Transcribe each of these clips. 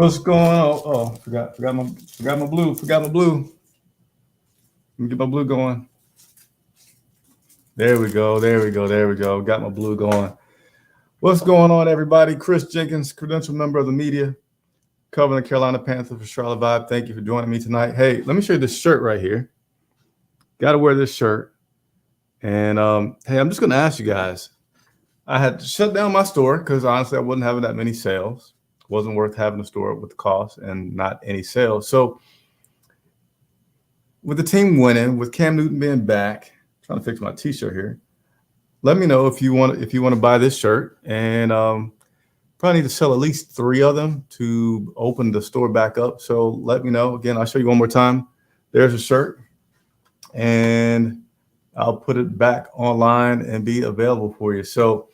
What's going on? Oh, forgot my blue. Let me get my blue going. There we go. Got my blue going. What's going on, everybody? Chris Jenkins, credential member of the media, covering the Carolina Panthers for Charlotte Vibe. Thank you for joining me tonight. Hey, let me show you this shirt right here. Got to wear this shirt. And hey, I'm just going to ask you guys. I had to shut down my store because honestly, I wasn't having that many sales. It wasn't worth having a store with the cost and not any sales. So with the team winning, with Cam Newton being back, trying to fix my T-shirt here. Let me know if you want to buy this shirt, and probably need to sell at least 3 of them to open the store back up. So let me know. Again, I'll show you one more time. There's a shirt, and I'll put it back online and be available for you. So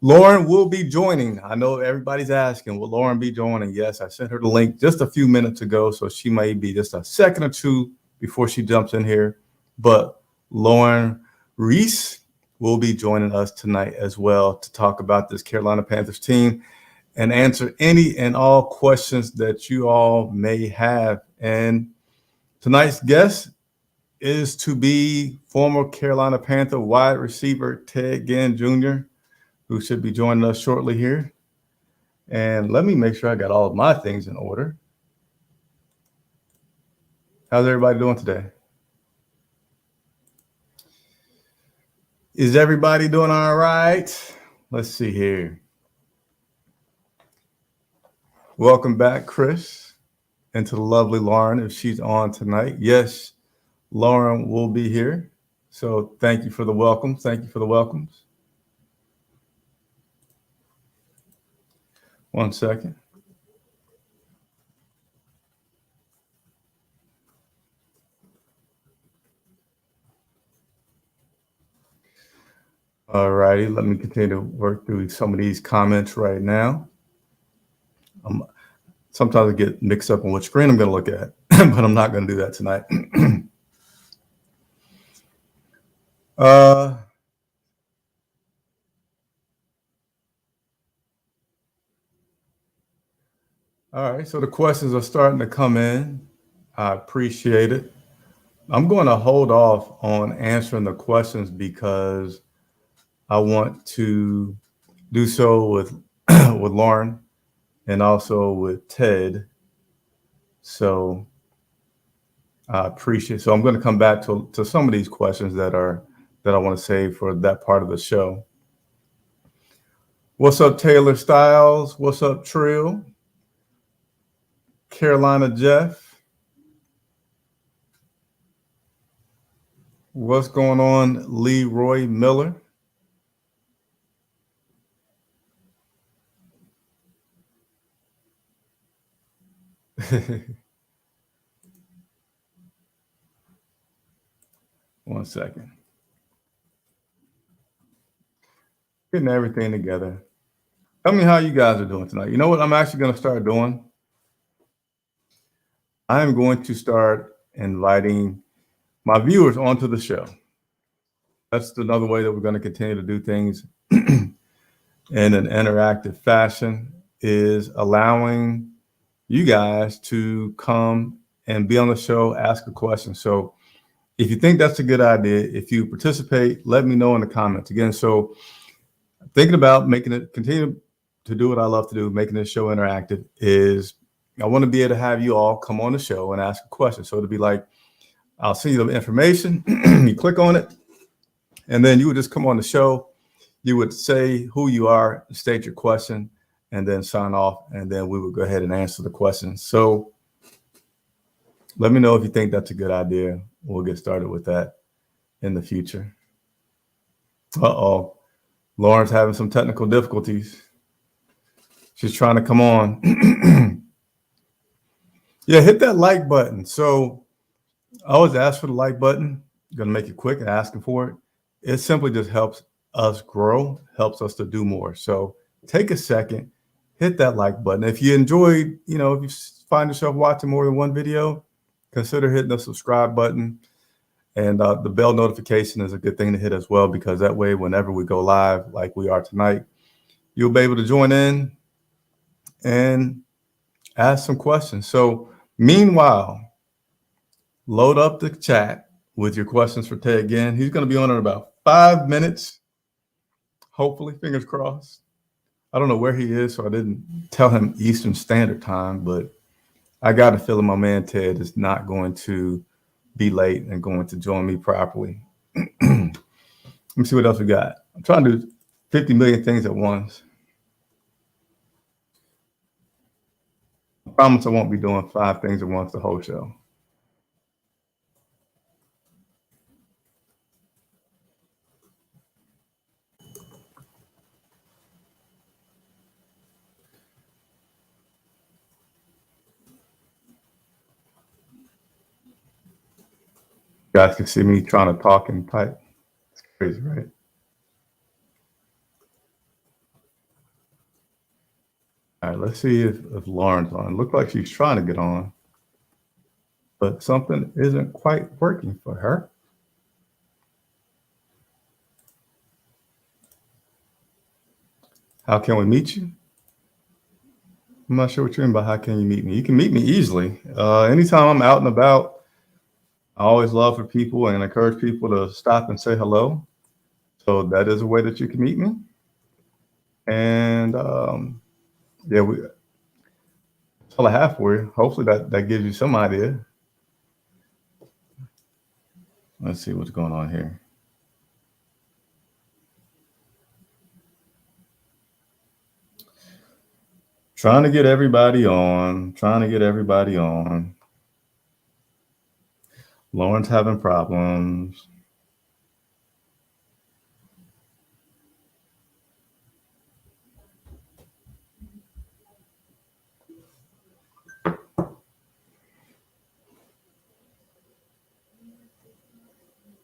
Lauren will be joining. I know everybody's asking, will Lauren be joining? Yes, I sent her the link just a few minutes ago, so she may be just a second or two before she jumps in here. But Lauren Reese will be joining us tonight as well to talk about this Carolina Panthers team and answer any and all questions that you all may have. And tonight's guest is to be former Carolina Panther wide receiver Ted Ginn Jr., who should be joining us shortly here. And let me make sure I got all of my things in order. How's everybody doing today? Is everybody doing all right? Let's see here. Welcome back, Chris, and to the lovely Lauren, if she's on tonight. Yes, Lauren will be here. So thank you for the welcome. Thank you for the welcomes. One second. All righty, let me continue to work through some of these comments right now. Sometimes I get mixed up on which screen I'm going to look at, but I'm not going to do that tonight. All right, so the questions are starting to come in. I appreciate it. I'm going to hold off on answering the questions because I want to do so with with Lauren and also with Ted. So I appreciate it. So I'm going to come back to some of these questions that I want to save for that part of the show. What's up, Taylor Styles? What's up, Trill? Carolina Jeff? What's going on, Leroy Miller? One second. Getting everything together. Tell me how you guys are doing tonight. You know what I'm actually going to start doing? I'm going to start inviting my viewers onto the show. That's another way that we're going to continue to do things in an interactive fashion, is allowing you guys to come and be on the show, ask a question. So if you think that's a good idea, if you participate, let me know in the comments. Again, so thinking about continue to do what I love to do, making this show interactive, is I want to be able to have you all come on the show and ask a question. So it'll be like, I'll send you the information, you click on it, and then you would just come on the show. You would say who you are, state your question, and then sign off, and then we would go ahead and answer the question. So let me know if you think that's a good idea. We'll get started with that in the future. Uh-oh. Lauren's having some technical difficulties. She's trying to come on. Yeah, hit that like button. So I always ask for the like button. I'm going to make it quick and asking for it. It simply just helps us grow, helps us to do more. So take a second, hit that like button. If you enjoyed, if you find yourself watching more than one video, consider hitting the subscribe button. And the bell notification is a good thing to hit as well, because that way, whenever we go live, like we are tonight, you'll be able to join in and ask some questions. So meanwhile, load up the chat with your questions for Ted Ginn. He's going to be on in about 5 minutes. Hopefully, fingers crossed. I don't know where he is, so I didn't tell him Eastern Standard Time, but I got a feeling my man Ted is not going to be late and going to join me properly. Let me see what else we got. I'm trying to do 50 million things at once. I promise I won't be doing 5 things at once the whole show. You guys can see me trying to talk and type. It's crazy, right? All right, let's see if Lauren's on. It looks like she's trying to get on, but something isn't quite working for her. How can we meet you? I'm not sure what you mean by how can you meet me. You can meet me easily. Anytime I'm out and about, I always love for people and encourage people to stop and say hello. So that is a way that you can meet me. And yeah, that's all I have for you. Hopefully that gives you some idea. Let's see what's going on here. Trying to get everybody on. Lauren's having problems.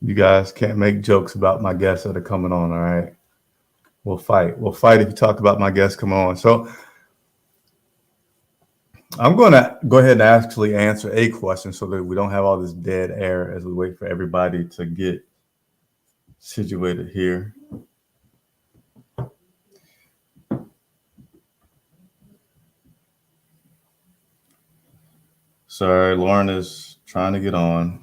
You guys can't make jokes about my guests that are coming on, all right? We'll fight. We'll fight if you talk about my guests come on. So I'm going to go ahead and actually answer a question so that we don't have all this dead air as we wait for everybody to get situated here. Sorry, Lauren is trying to get on.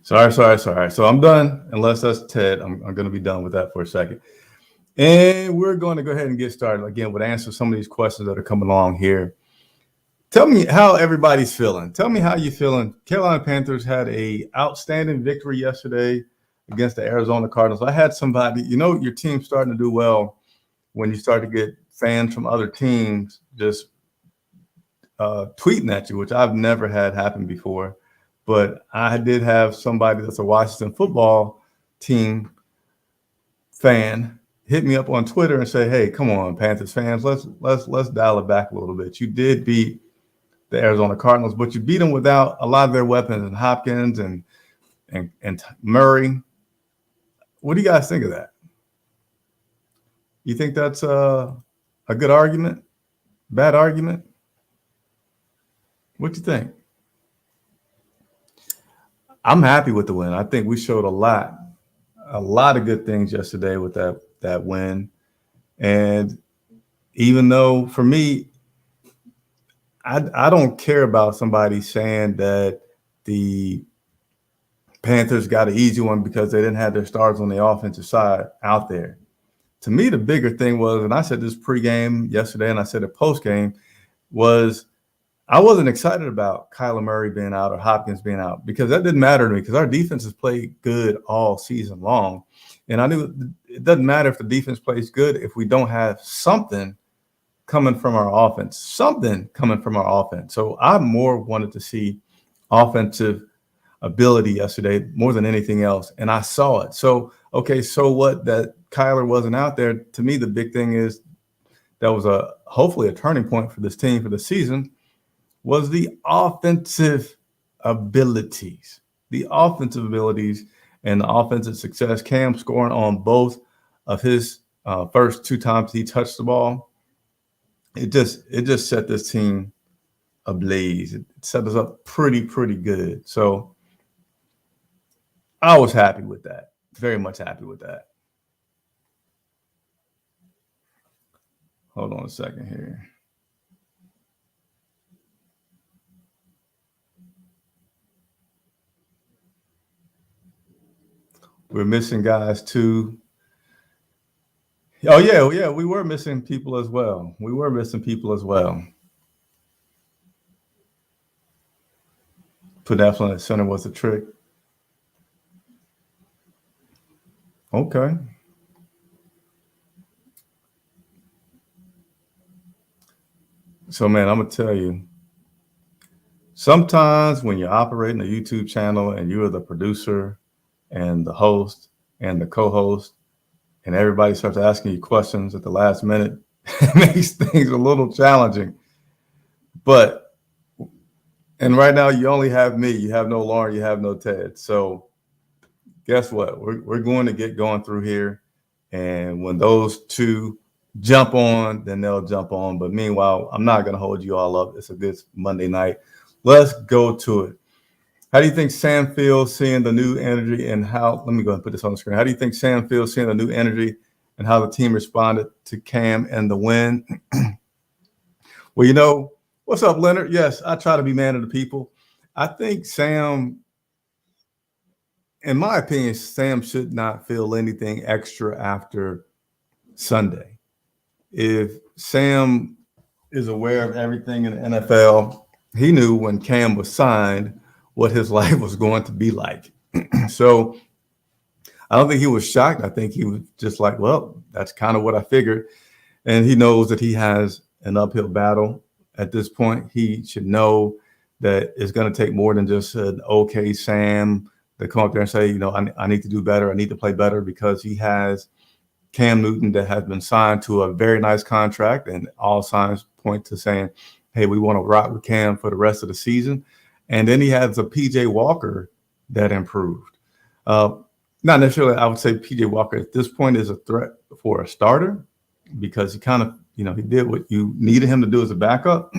Sorry. So I'm done. Unless that's Ted, I'm going to be done with that for a second. And we're going to go ahead and get started again with answer some of these questions that are coming along here. Tell me how everybody's feeling. Tell me how you're feeling. Carolina Panthers had a outstanding victory yesterday against the Arizona Cardinals. I had somebody, your team's starting to do well when you start to get fans from other teams just tweeting at you, which I've never had happen before. But I did have somebody that's a Washington football team fan hit me up on Twitter and say, "Hey, come on, Panthers fans, let's dial it back a little bit. You did beat the Arizona Cardinals, but you beat them without a lot of their weapons and Hopkins and Murray." What do you guys think of that? You think that's a good argument? Bad argument? What do you think? I'm happy with the win. I think we showed a lot of good things yesterday with that win. And even though for me, I don't care about somebody saying that the Panthers got an easy one because they didn't have their stars on the offensive side out there. To me, the bigger thing was, and I said this pregame yesterday and I said it postgame, was I wasn't excited about Kyler Murray being out or Hopkins being out because that didn't matter to me because our defense has played good all season long. And I knew it doesn't matter if the defense plays good if we don't have something coming from our offense. So I more wanted to see offensive ability yesterday more than anything else, and I saw it. So, okay, so what that Kyler wasn't out there, to me, the big thing is that was hopefully a turning point for this team for the season was the offensive abilities and the offensive success. Cam scoring on both of his first 2 times he touched the ball. it just set this team ablaze. It set us up pretty good. So I was happy with that. Very much happy with that. Hold on a second here. We're missing guys too. Oh yeah, we were missing people as well. We were missing people as well. Put Eflin at center was a trick. Okay. So man, I'm gonna tell you, sometimes when you're operating a YouTube channel and you're the producer and the host and the co-host, and everybody starts asking you questions at the last minute, it makes things a little challenging. But and right now you only have me. You have no Lauren. You have no Ted. So guess what? We're going to get going through here, and when those two jump on, then they'll jump on. But meanwhile, I'm not going to hold you all up. It's a good Monday night. Let's go to it. How do you think Sam feels seeing the new energy and how? Let me go ahead and put this on the screen. How do you think Sam feels seeing the new energy and how the team responded to Cam and the win? Well, what's up, Leonard? Yes, I try to be man of the people. I think Sam, in my opinion, Sam should not feel anything extra after Sunday. If Sam is aware of everything in the NFL, he knew when Cam was signed what his life was going to be like. So I don't think he was shocked. I think he was just like, well, that's kind of what I figured. And he knows that he has an uphill battle at this point. He should know that it's going to take more than just an okay Sam to come up there and say, I need to do better. I need to play better, because he has Cam Newton that has been signed to a very nice contract, and all signs point to saying, hey, we want to rock with Cam for the rest of the season. And then he has a PJ Walker that improved. Not necessarily, I would say PJ Walker at this point is a threat for a starter, because he kind of, he did what you needed him to do as a backup,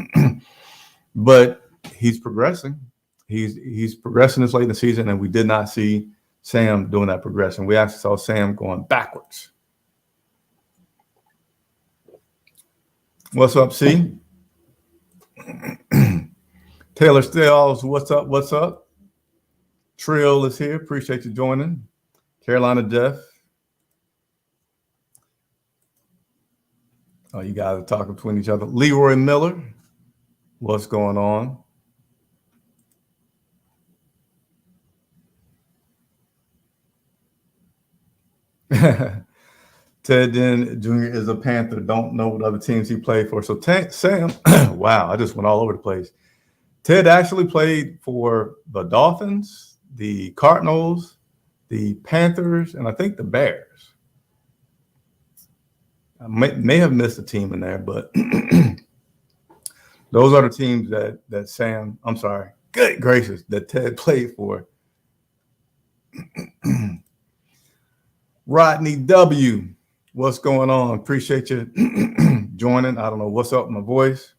but he's progressing. He's progressing this late in the season, and we did not see Sam doing that progression. We actually saw Sam going backwards. What's up, C? Taylor Stills, what's up? What's up? Trill is here. Appreciate you joining. Carolina Jeff. Oh, you guys are talking between each other. Leroy Miller, what's going on? Ted Ginn Jr. is a Panther. Don't know what other teams he played for. So Sam, wow, I just went all over the place. Ted actually played for the Dolphins, the Cardinals, the Panthers, and I think the Bears. I may have missed a team in there, but those are the teams that Sam, I'm sorry, good gracious, that Ted played for. Rodney W., what's going on? Appreciate you joining. I don't know what's up with my voice.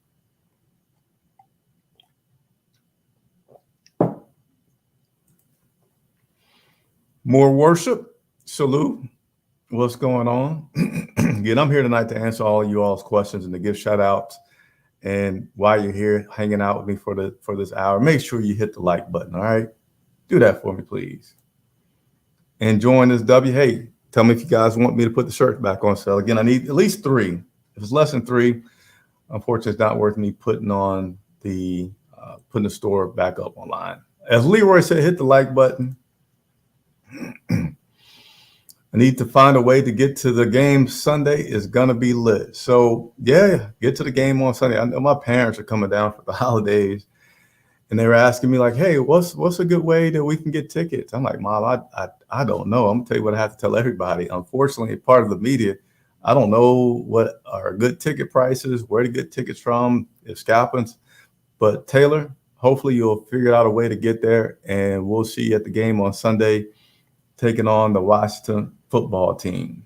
More worship. Salute. What's going on? Again, I'm here tonight to answer all of you all's questions and to give shout outs. And while you're here hanging out with me for this hour, make sure you hit the like button. All right. Do that for me, please. And join this W. Hey, tell me if you guys want me to put the shirt back on sale. Again, I need at least 3. If it's less than 3, unfortunately, it's not worth me putting the store back up online. As Leroy said, hit the like button. I need to find a way to get to the game Sunday. Is gonna be lit. So yeah, get to the game on Sunday. I know my parents are coming down for the holidays, and they were asking me like, "Hey, what's a good way that we can get tickets?" I'm like, "Mom, I don't know. I'm gonna tell you what I have to tell everybody. Unfortunately, part of the media, I don't know what are good ticket prices, where to get tickets from, if scalpings. But Taylor, hopefully you'll figure out a way to get there, and we'll see you at the game on Sunday, taking on the Washington football team."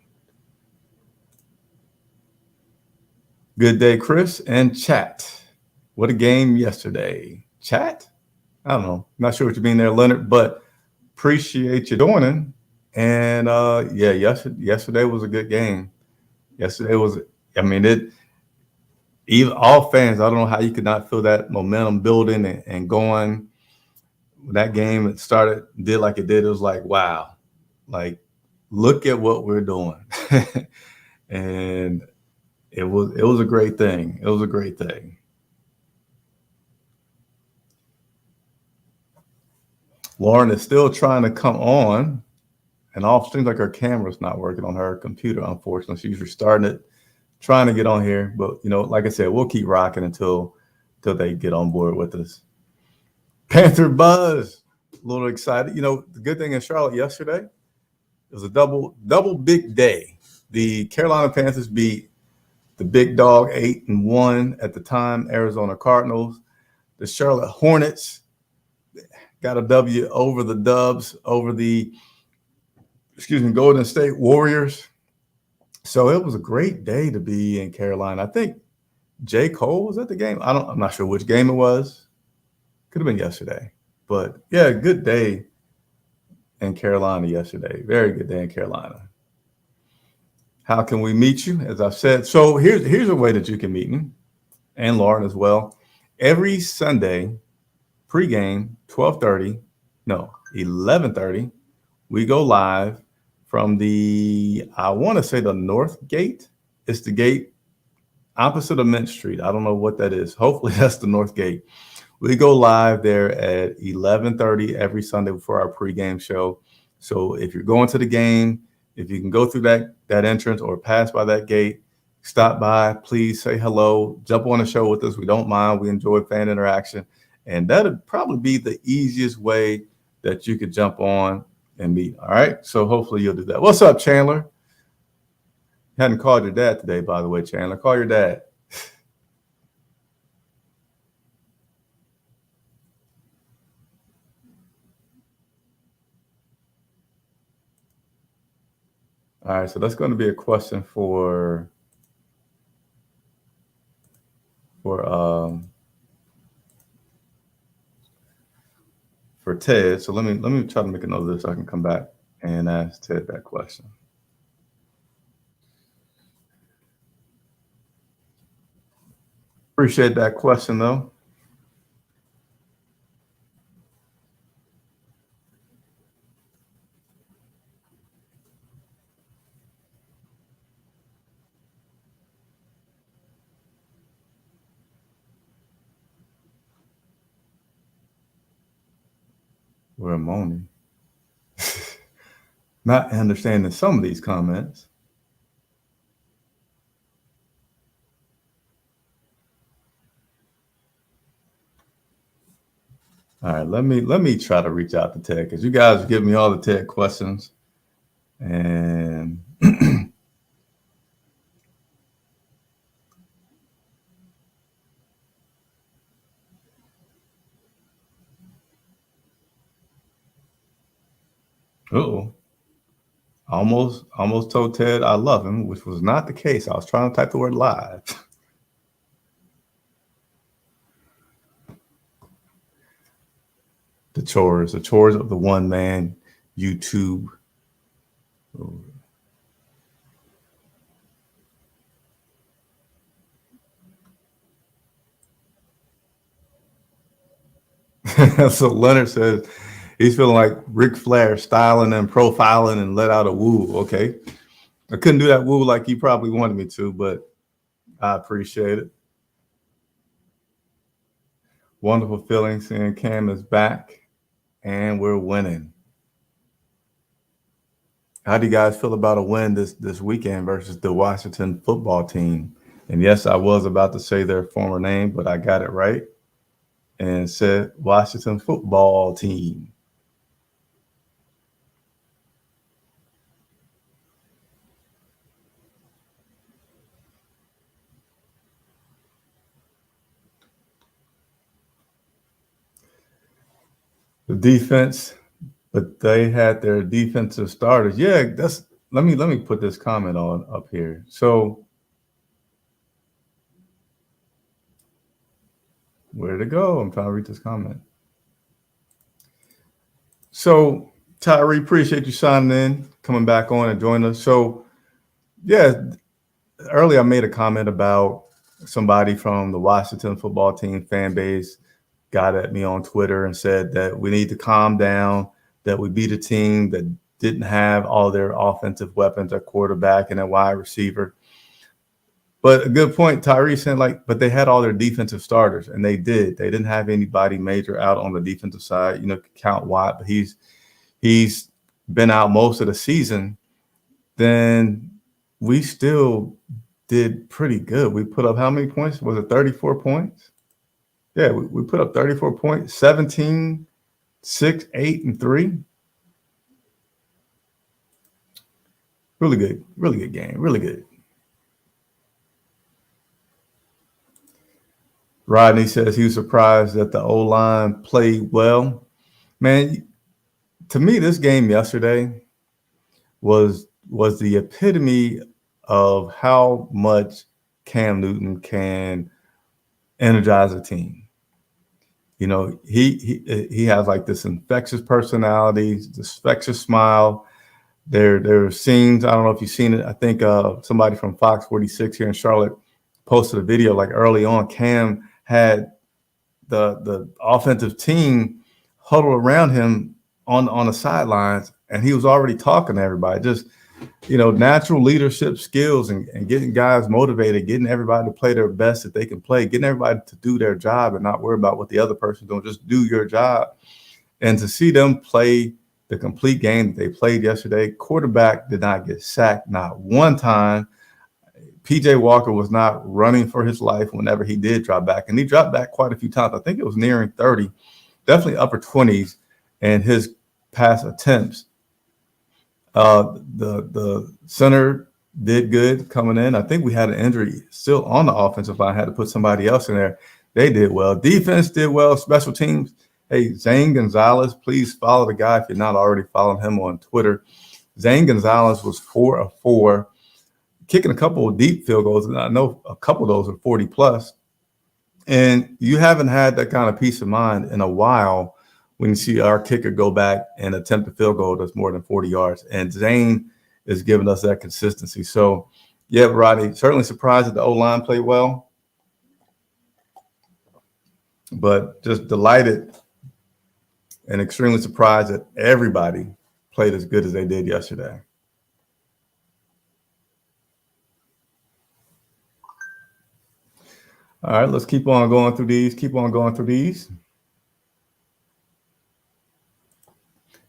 Good day, Chris and chat. What a game yesterday. Chat? I don't know. Not sure what you mean there, Leonard, but appreciate you joining. And yeah, yesterday was a good game. Yesterday was, I mean, it. Even all fans, I don't know how you could not feel that momentum building and going. When that game it started, did like it did. It was like, wow, like look at what we're doing, and it was a great thing. It was a great thing. Lauren is still trying to come on and off. Seems like her camera's not working on her computer. Unfortunately, she's restarting it, trying to get on here. But like I said, we'll keep rocking until they get on board with us. Panther buzz, a little excited. The good thing in Charlotte yesterday, it was a double big day. The Carolina Panthers beat the big dog 8-1 at the time Arizona Cardinals. The Charlotte Hornets got a W over the Dubs, over the Golden State Warriors. So it was a great day to be in Carolina. I think J. Cole was at the game. I'm not sure which game it was. Could have been yesterday. But yeah, good day in Carolina yesterday. Very good day in Carolina. How can we meet you? As I've said, so here's a way that you can meet me and Lauren as well. Every Sunday, pregame, 12:30, no, 11:30, we go live from I want to say the North Gate. It's the gate opposite of Mint Street. I don't know what that is. Hopefully that's the North Gate. We go live there at 11:30 every Sunday before our pregame show. So if you're going to the game, if you can go through that entrance or pass by that gate, stop by, please say hello, jump on the show with us. We don't mind. We enjoy fan interaction. And that'd probably be the easiest way that you could jump on and meet. All right. So hopefully you'll do that. What's up, Chandler? Hadn't called your dad today, by the way, Chandler. Call your dad. All right, so that's going to be a question for Ted. So let me try to make a note of this so I can come back and ask Ted that question. Appreciate that question, though. We're moaning. Not understanding some of these comments. All right, let me try to reach out to Ted because you guys are giving me all the Ted questions, and almost told Ted I love him, which was not the case. I was trying to type the word live. The chores of the one man YouTube. So Leonard says he's feeling like Ric Flair styling and profiling and let out a woo. Okay. I couldn't do that woo like you probably wanted me to, but I appreciate it. Wonderful feeling seeing Cam is back and we're winning. How do you guys feel about a win this weekend versus the Washington football team? And yes, I was about to say their former name, but I got it right and said Washington football team. The defense, but they had their defensive starters. Yeah, let me put this comment on up here. So Where to go? I'm trying to read this comment. So, Tyree, appreciate you signing in, coming back on and joining us. So, yeah, earlier I made a comment about somebody from the Washington football team fan base got at me on Twitter and said that we need to calm down, that we beat a team that didn't have all their offensive weapons at quarterback and at wide receiver. But a good point, Tyree said, but they had all their defensive starters, and they did. They didn't have anybody major out on the defensive side. Count Watt, but he's been out most of the season. Then we still did pretty good. We put up how many points? Was it 34 points? Yeah, we put up 34 points, 17, 6, 8, and 3. Really good game. Really good. Rodney says he was surprised that the O-line played well. Man, to me, this game yesterday was the epitome of how much Cam Newton can energize a team. He has like this infectious personality, this infectious smile. There are scenes. I don't know if you've seen it. I think somebody from Fox 46 here in Charlotte posted a video like early on. Cam had the offensive team huddled around him on the sidelines, and he was already talking to everybody. Just natural leadership skills and getting guys motivated, getting everybody to play their best that they can play, getting everybody to do their job and not worry about what the other person's doing. Just do your job. And to see them play the complete game that they played yesterday, quarterback did not get sacked not one time. PJ Walker was not running for his life whenever he did drop back. And he dropped back quite a few times. I think it was nearing 30, definitely upper 20s. And his pass attempts, the center did good coming in. I think we had an injury still on the offensive line. Had to put somebody else in there. They did well. Defense did well. Special teams. Hey, Zane Gonzalez, please follow the guy if you're not already following him on Twitter. Zane Gonzalez was 4 of 4, kicking a couple of deep field goals. And I know a couple of those are 40 plus. And you haven't had that kind of peace of mind in a while when you see our kicker go back and attempt a field goal that's more than 40 yards. And Zane is giving us that consistency. So, yeah, Rodney, certainly surprised that the O-line played well, but just delighted and extremely surprised that everybody played as good as they did yesterday. All right, let's keep on going through these.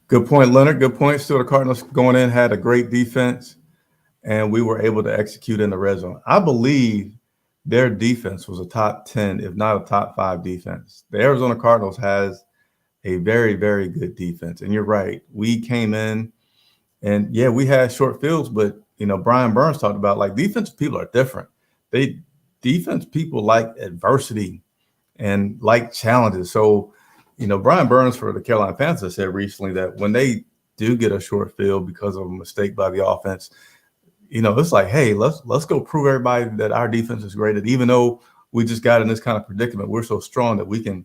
Good point, Leonard. Good point. Still, the Cardinals going in had a great defense, and we were able to execute in the red zone. I believe their defense was a top 10, if not a top 5 defense. The Arizona Cardinals has a very, very good defense. And you're right. We came in and, yeah, we had short fields, but, Brian Burns talked about, defensive people are different. Defense people like adversity and like challenges. So, Brian Burns for the Carolina Panthers said recently that when they do get a short field because of a mistake by the offense, it's like, hey, let's go prove everybody that our defense is great. And even though we just got in this kind of predicament, we're so strong that we can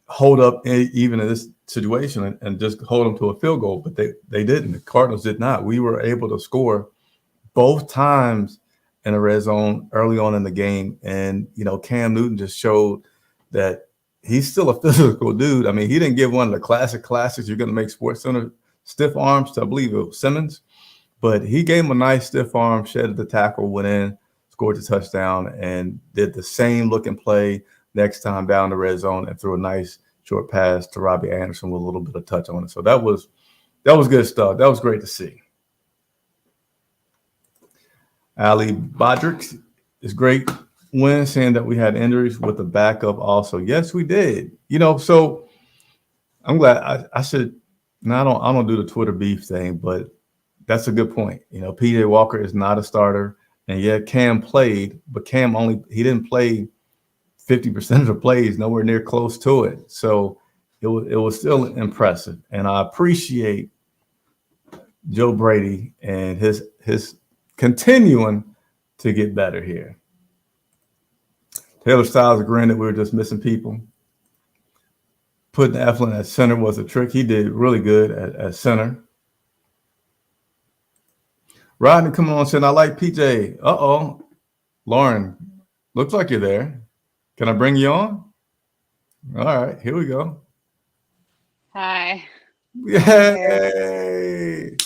hold up even in this situation and just hold them to a field goal. But they didn't. The Cardinals did not. We were able to score both times in the red zone early on in the game. And, Cam Newton just showed that he's still a physical dude. I mean, he didn't give one of the classics you're going to make Sports Center stiff arms to, I believe it was Simmons. But he gave him a nice stiff arm, shedded the tackle, went in, scored the touchdown, and did the same looking play next time down the red zone and threw a nice short pass to Robbie Anderson with a little bit of touch on it. So that was good stuff. That was great to see. Ali Bodrick is great win, saying that we had injuries with the backup also. Yes, we did. So I'm glad I should. Now I don't do the Twitter beef thing, but that's a good point. PJ Walker is not a starter, and yeah, Cam played, but Cam he didn't play 50% of the plays, nowhere near close to it. So it was still impressive, and I appreciate Joe Brady and his continuing to get better here. Taylor Styles agreeing that we were just missing people. Putting Eflin at center was a trick. He did really good at center. Rodney coming on saying, I like PJ. Uh-oh. Lauren, looks like you're there. Can I bring you on? All right, here we go. Hi. Yay!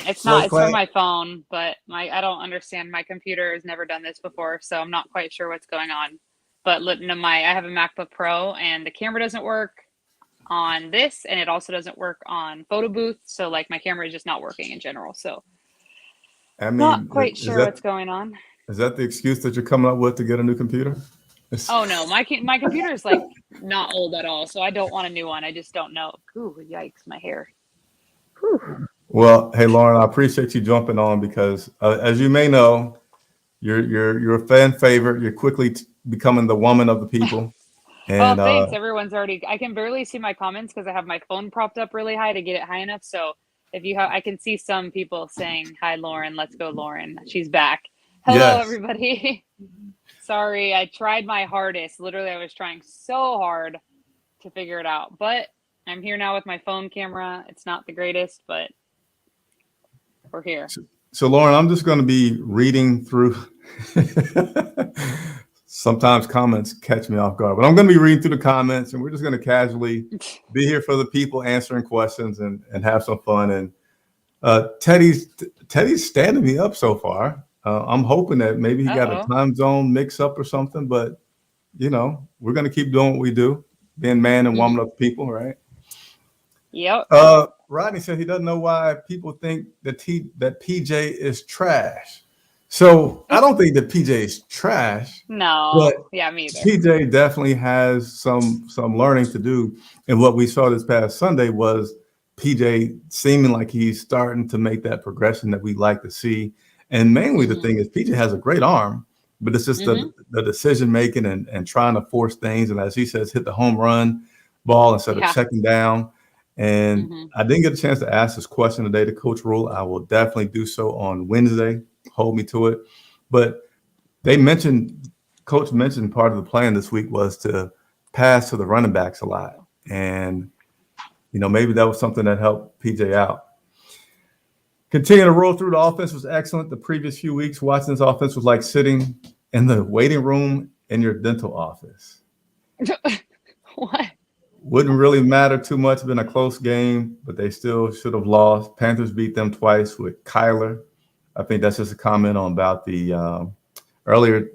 It's from my phone, but I don't understand. My computer has never done this before, so I'm not quite sure what's going on. But I have a MacBook Pro, and the camera doesn't work on this, and it also doesn't work on Photo Booth. So like my camera is just not working in general. So not quite sure what's going on. Is that the excuse that you're coming up with to get a new computer? Oh no, my computer is like not old at all, so I don't want a new one. I just don't know. Ooh, yikes, my hair. Whew. Well, hey Lauren, I appreciate you jumping on because, as you may know, you're a fan favorite. You're quickly becoming the woman of the people. And, thanks. Everyone's already. I can barely see my comments because I have my phone propped up really high to get it high enough. So if you have, I can see some people saying, "Hi, Lauren. Let's go, Lauren. She's back." Hello, everybody. Sorry, I tried my hardest. Literally, I was trying so hard to figure it out, but I'm here now with my phone camera. It's not the greatest, but we're here. So Lauren, I'm just going to be reading through. Sometimes comments catch me off guard, but I'm going to be reading through the comments, and we're just going to casually be here for the people answering questions and have some fun. And Teddy's standing me up so far. I'm hoping that maybe he got a time zone mix up or something, but we're going to keep doing what we do, being man and woman of people, right? Yep. Rodney said he doesn't know why people think that PJ is trash. So I don't think that PJ is trash. No, but yeah, me either. PJ definitely has some learning to do. And what we saw this past Sunday was PJ seeming like he's starting to make that progression that we like to see. And mainly the thing is PJ has a great arm, but it's just the decision making and trying to force things. And as he says, hit the home run ball instead of checking down. And I didn't get a chance to ask this question today to Coach Rule. I will definitely do so on Wednesday. Hold me to it. But Coach mentioned part of the plan this week was to pass to the running backs a lot. And, maybe that was something that helped PJ out. Continuing to roll through, the offense was excellent. The previous few weeks, watching this offense was like sitting in the waiting room in your dental office. What? Wouldn't really matter too much. Been a close game, but they still should have lost. Panthers beat them twice with Kyler. I think that's just a comment on about the earlier.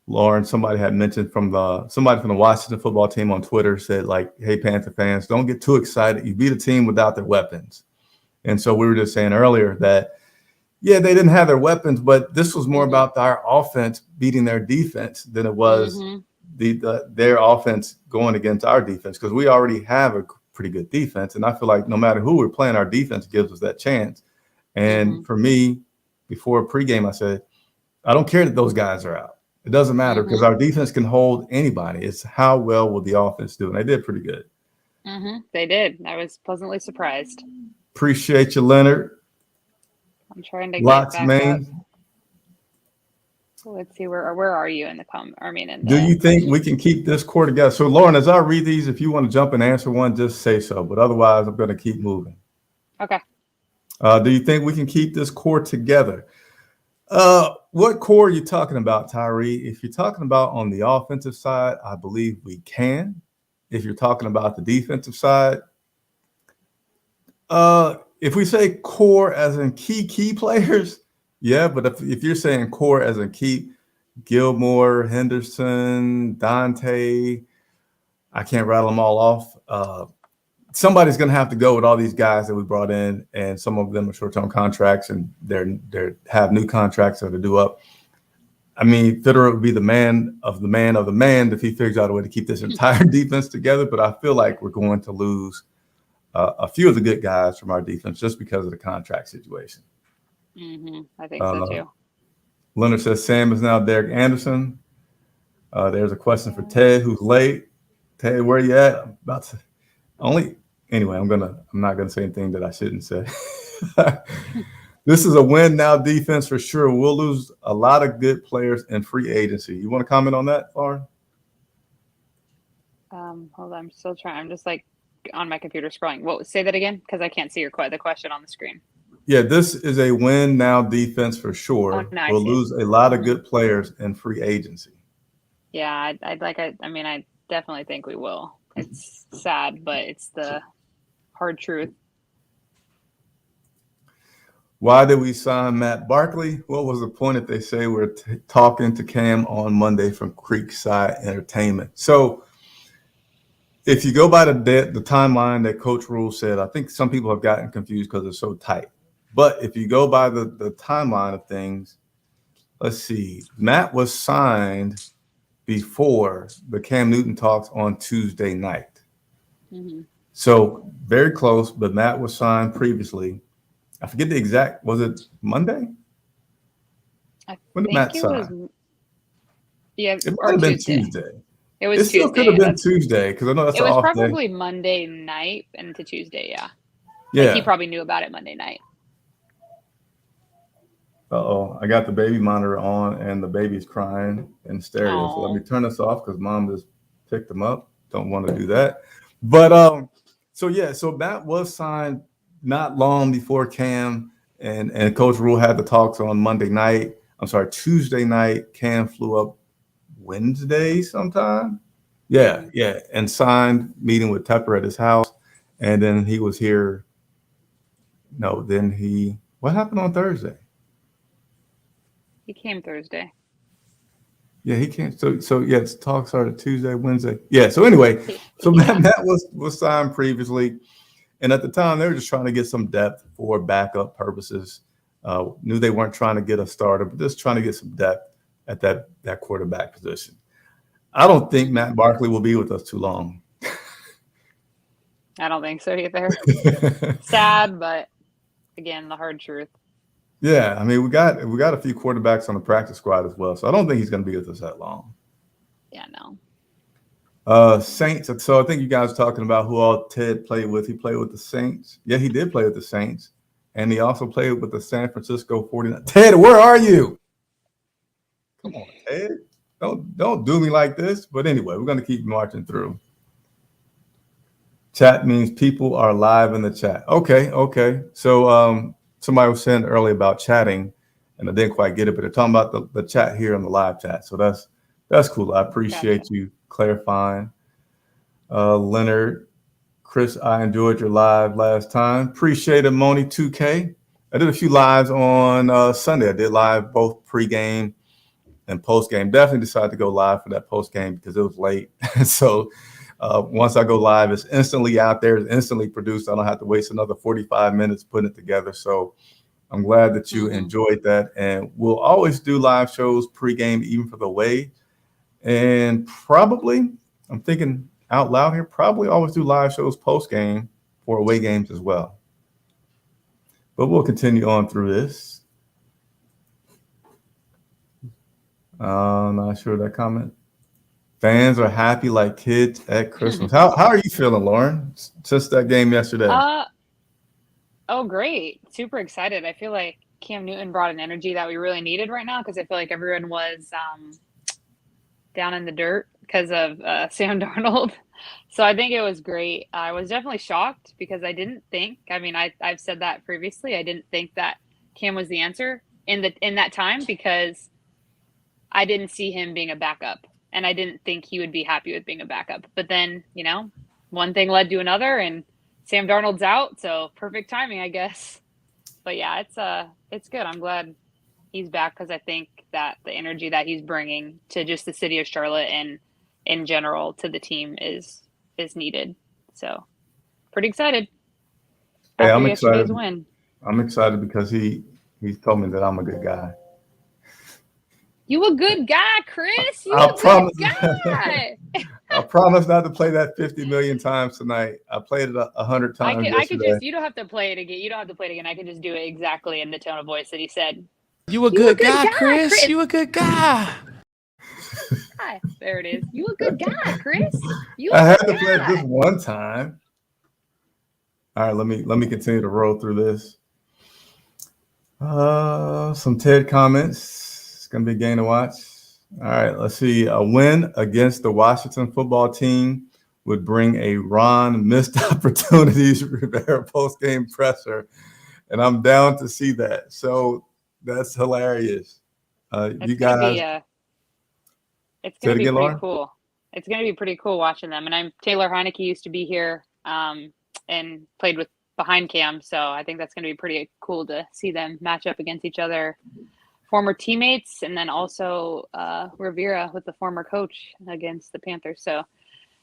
Lauren, somebody had mentioned somebody from the Washington football team on Twitter said, like, hey, Panther fans, don't get too excited. You beat a team without their weapons. And so we were just saying earlier that, yeah, they didn't have their weapons, but this was more about our offense beating their defense than it was their offense going against our defense, because we already have a pretty good defense. And I feel like no matter who we're playing, our defense gives us that chance. And for me, before pregame, I said, I don't care that those guys are out. It doesn't matter because our defense can hold anybody. It's how well will the offense do. And they did pretty good. They did. I was pleasantly surprised. Appreciate you, Leonard. I'm trying to get Lots, back man. up. Let's see, where are you in the Do you think we can keep this core together? So, Lauren, as I read these, if you want to jump and answer one, just say so. But otherwise, I'm going to keep moving. Okay. Do you think we can keep this core together? What core are you talking about, Tyree? If you're talking about on the offensive side, I believe we can. If you're talking about the defensive side, if we say core as in key players, yeah. But if you're saying core as in key, Gilmore, Henderson, Dante, I can't rattle them all off. Somebody's going to have to go with all these guys that we brought in, and some of them are short-term contracts, and they have new contracts that are due up. I mean, Fitterer would be the man of the man if he figures out a way to keep this entire defense together. But I feel like we're going to lose a few of the good guys from our defense just because of the contract situation. I think so too. Leonard says Sam is now Derek Anderson. There's a question for Ted, who's late. Ted, where are you at? Anyway, I'm not gonna say anything that I shouldn't say. This is a win now defense for sure. We'll lose a lot of good players in free agency. You want to comment on that, Lauren? Hold on, I'm still trying. I'm just like on my computer scrolling. What? Say that again, because I can't see the question on the screen. Yeah, this is a win now defense for sure. Oh, no, I We'll see it. lose a lot of good players in free agency. Yeah, I definitely think we will. It's sad, but it's the hard truth. Why did we sign Matt Barkley? What was the point if they say we're talking to Cam on Monday from Creekside Entertainment? So if you go by the timeline that Coach Rule said, I think some people have gotten confused because it's so tight. But if you go by the timeline of things, let's see. Matt was signed before the Cam Newton talks on Tuesday night. Mm-hmm. So very close, but Matt was signed previously. I forget the exact, was it Monday? When did Matt sign? It might have been Tuesday. It was Tuesday. It still could have been Tuesday because I know that's an off day. It was probably Monday night into Tuesday, yeah. Yeah. Like he probably knew about it Monday night. Uh-oh, I got the baby monitor on and the baby's crying in stereo. Aww. So let me turn this off because mom just picked them up. Don't want to do that. But so Matt was signed not long before Cam and Coach Rule had the talks on Monday night. I'm sorry, Tuesday night. Cam flew up Wednesday sometime. Yeah, and signed, meeting with Tepper at his house. And then he was here. No, then what happened on Thursday? He came Thursday. Yeah, he came. So yeah, talk started Tuesday, Wednesday. Yeah. So anyway, so yeah. Matt was signed previously, and at the time they were just trying to get some depth for backup purposes. Knew they weren't trying to get a starter, but just trying to get some depth at that quarterback position. I don't think Matt Barkley will be with us too long. I don't think so either. Sad, but again, the hard truth. Yeah, I mean, we got a few quarterbacks on the practice squad as well, so I don't think he's going to be with us that long. Yeah, no. Saints. So I think you guys are talking about who all Ted played with. He played with the Saints. Yeah, he did play with the Saints, and he also played with the San Francisco 49ers. Ted, where are you? Come on, Ted. Don't do me like this. But anyway, we're going to keep marching through. Chat means people are live in the chat. Okay. So somebody was saying earlier about chatting, and I didn't quite get it, but they're talking about the chat here on the live chat. So that's cool. I appreciate you clarifying. Leonard, Chris, I enjoyed your live last time. Appreciate it, Moni 2K. I did a few lives on Sunday. I did live both pregame and postgame. Definitely decided to go live for that postgame because it was late. So once I go live, it's instantly out there, it's instantly produced. I don't have to waste another 45 minutes putting it together. So I'm glad that you enjoyed that. And we'll always do live shows pregame, even for the away. And probably, I'm thinking out loud here, probably always do live shows postgame for away games as well. But we'll continue on through this. Not sure that comment. Fans are happy like kids at Christmas. How are you feeling, Lauren, since that game yesterday? Oh, great. Super excited. I feel like Cam Newton brought an energy that we really needed right now because I feel like everyone was down in the dirt because of Sam Darnold. So I think it was great. I was definitely shocked because I didn't think, I've said that previously. I didn't think that Cam was the answer in that time because I didn't see him being a backup. And I didn't think he would be happy with being a backup. But then, one thing led to another, and Sam Darnold's out, so perfect timing, I guess. But yeah, it's good. I'm glad he's back because I think that the energy that he's bringing to just the city of Charlotte and in general to the team is needed. So pretty excited. Hey, I'm excited. Yesterday's win. I'm excited because he told me that I'm a good guy. You a good guy, Chris. You a good guy. I promise not to play that 50 million times tonight. I played it 100 times. I could just. You don't have to play it again. You don't have to play it again. I can just do it exactly in the tone of voice that he said. You a good guy, Chris. You a good guy. There it is. You a good guy, Chris. I had to play it just one time. All right, let me continue to roll through this. Some Ted comments. It's going to be a game to watch. All right, let's see. A win against the Washington football team would bring a Ron missed opportunities Rivera post-game presser, and I'm down to see that. So that's hilarious. You guys, it's gonna be pretty Lauren? cool. It's gonna be pretty cool watching them. And Taylor Heineke used to be here and played with behind Cam, so I think that's gonna be pretty cool to see them match up against each other. Former teammates, and then also Rivera with the former coach against the Panthers. So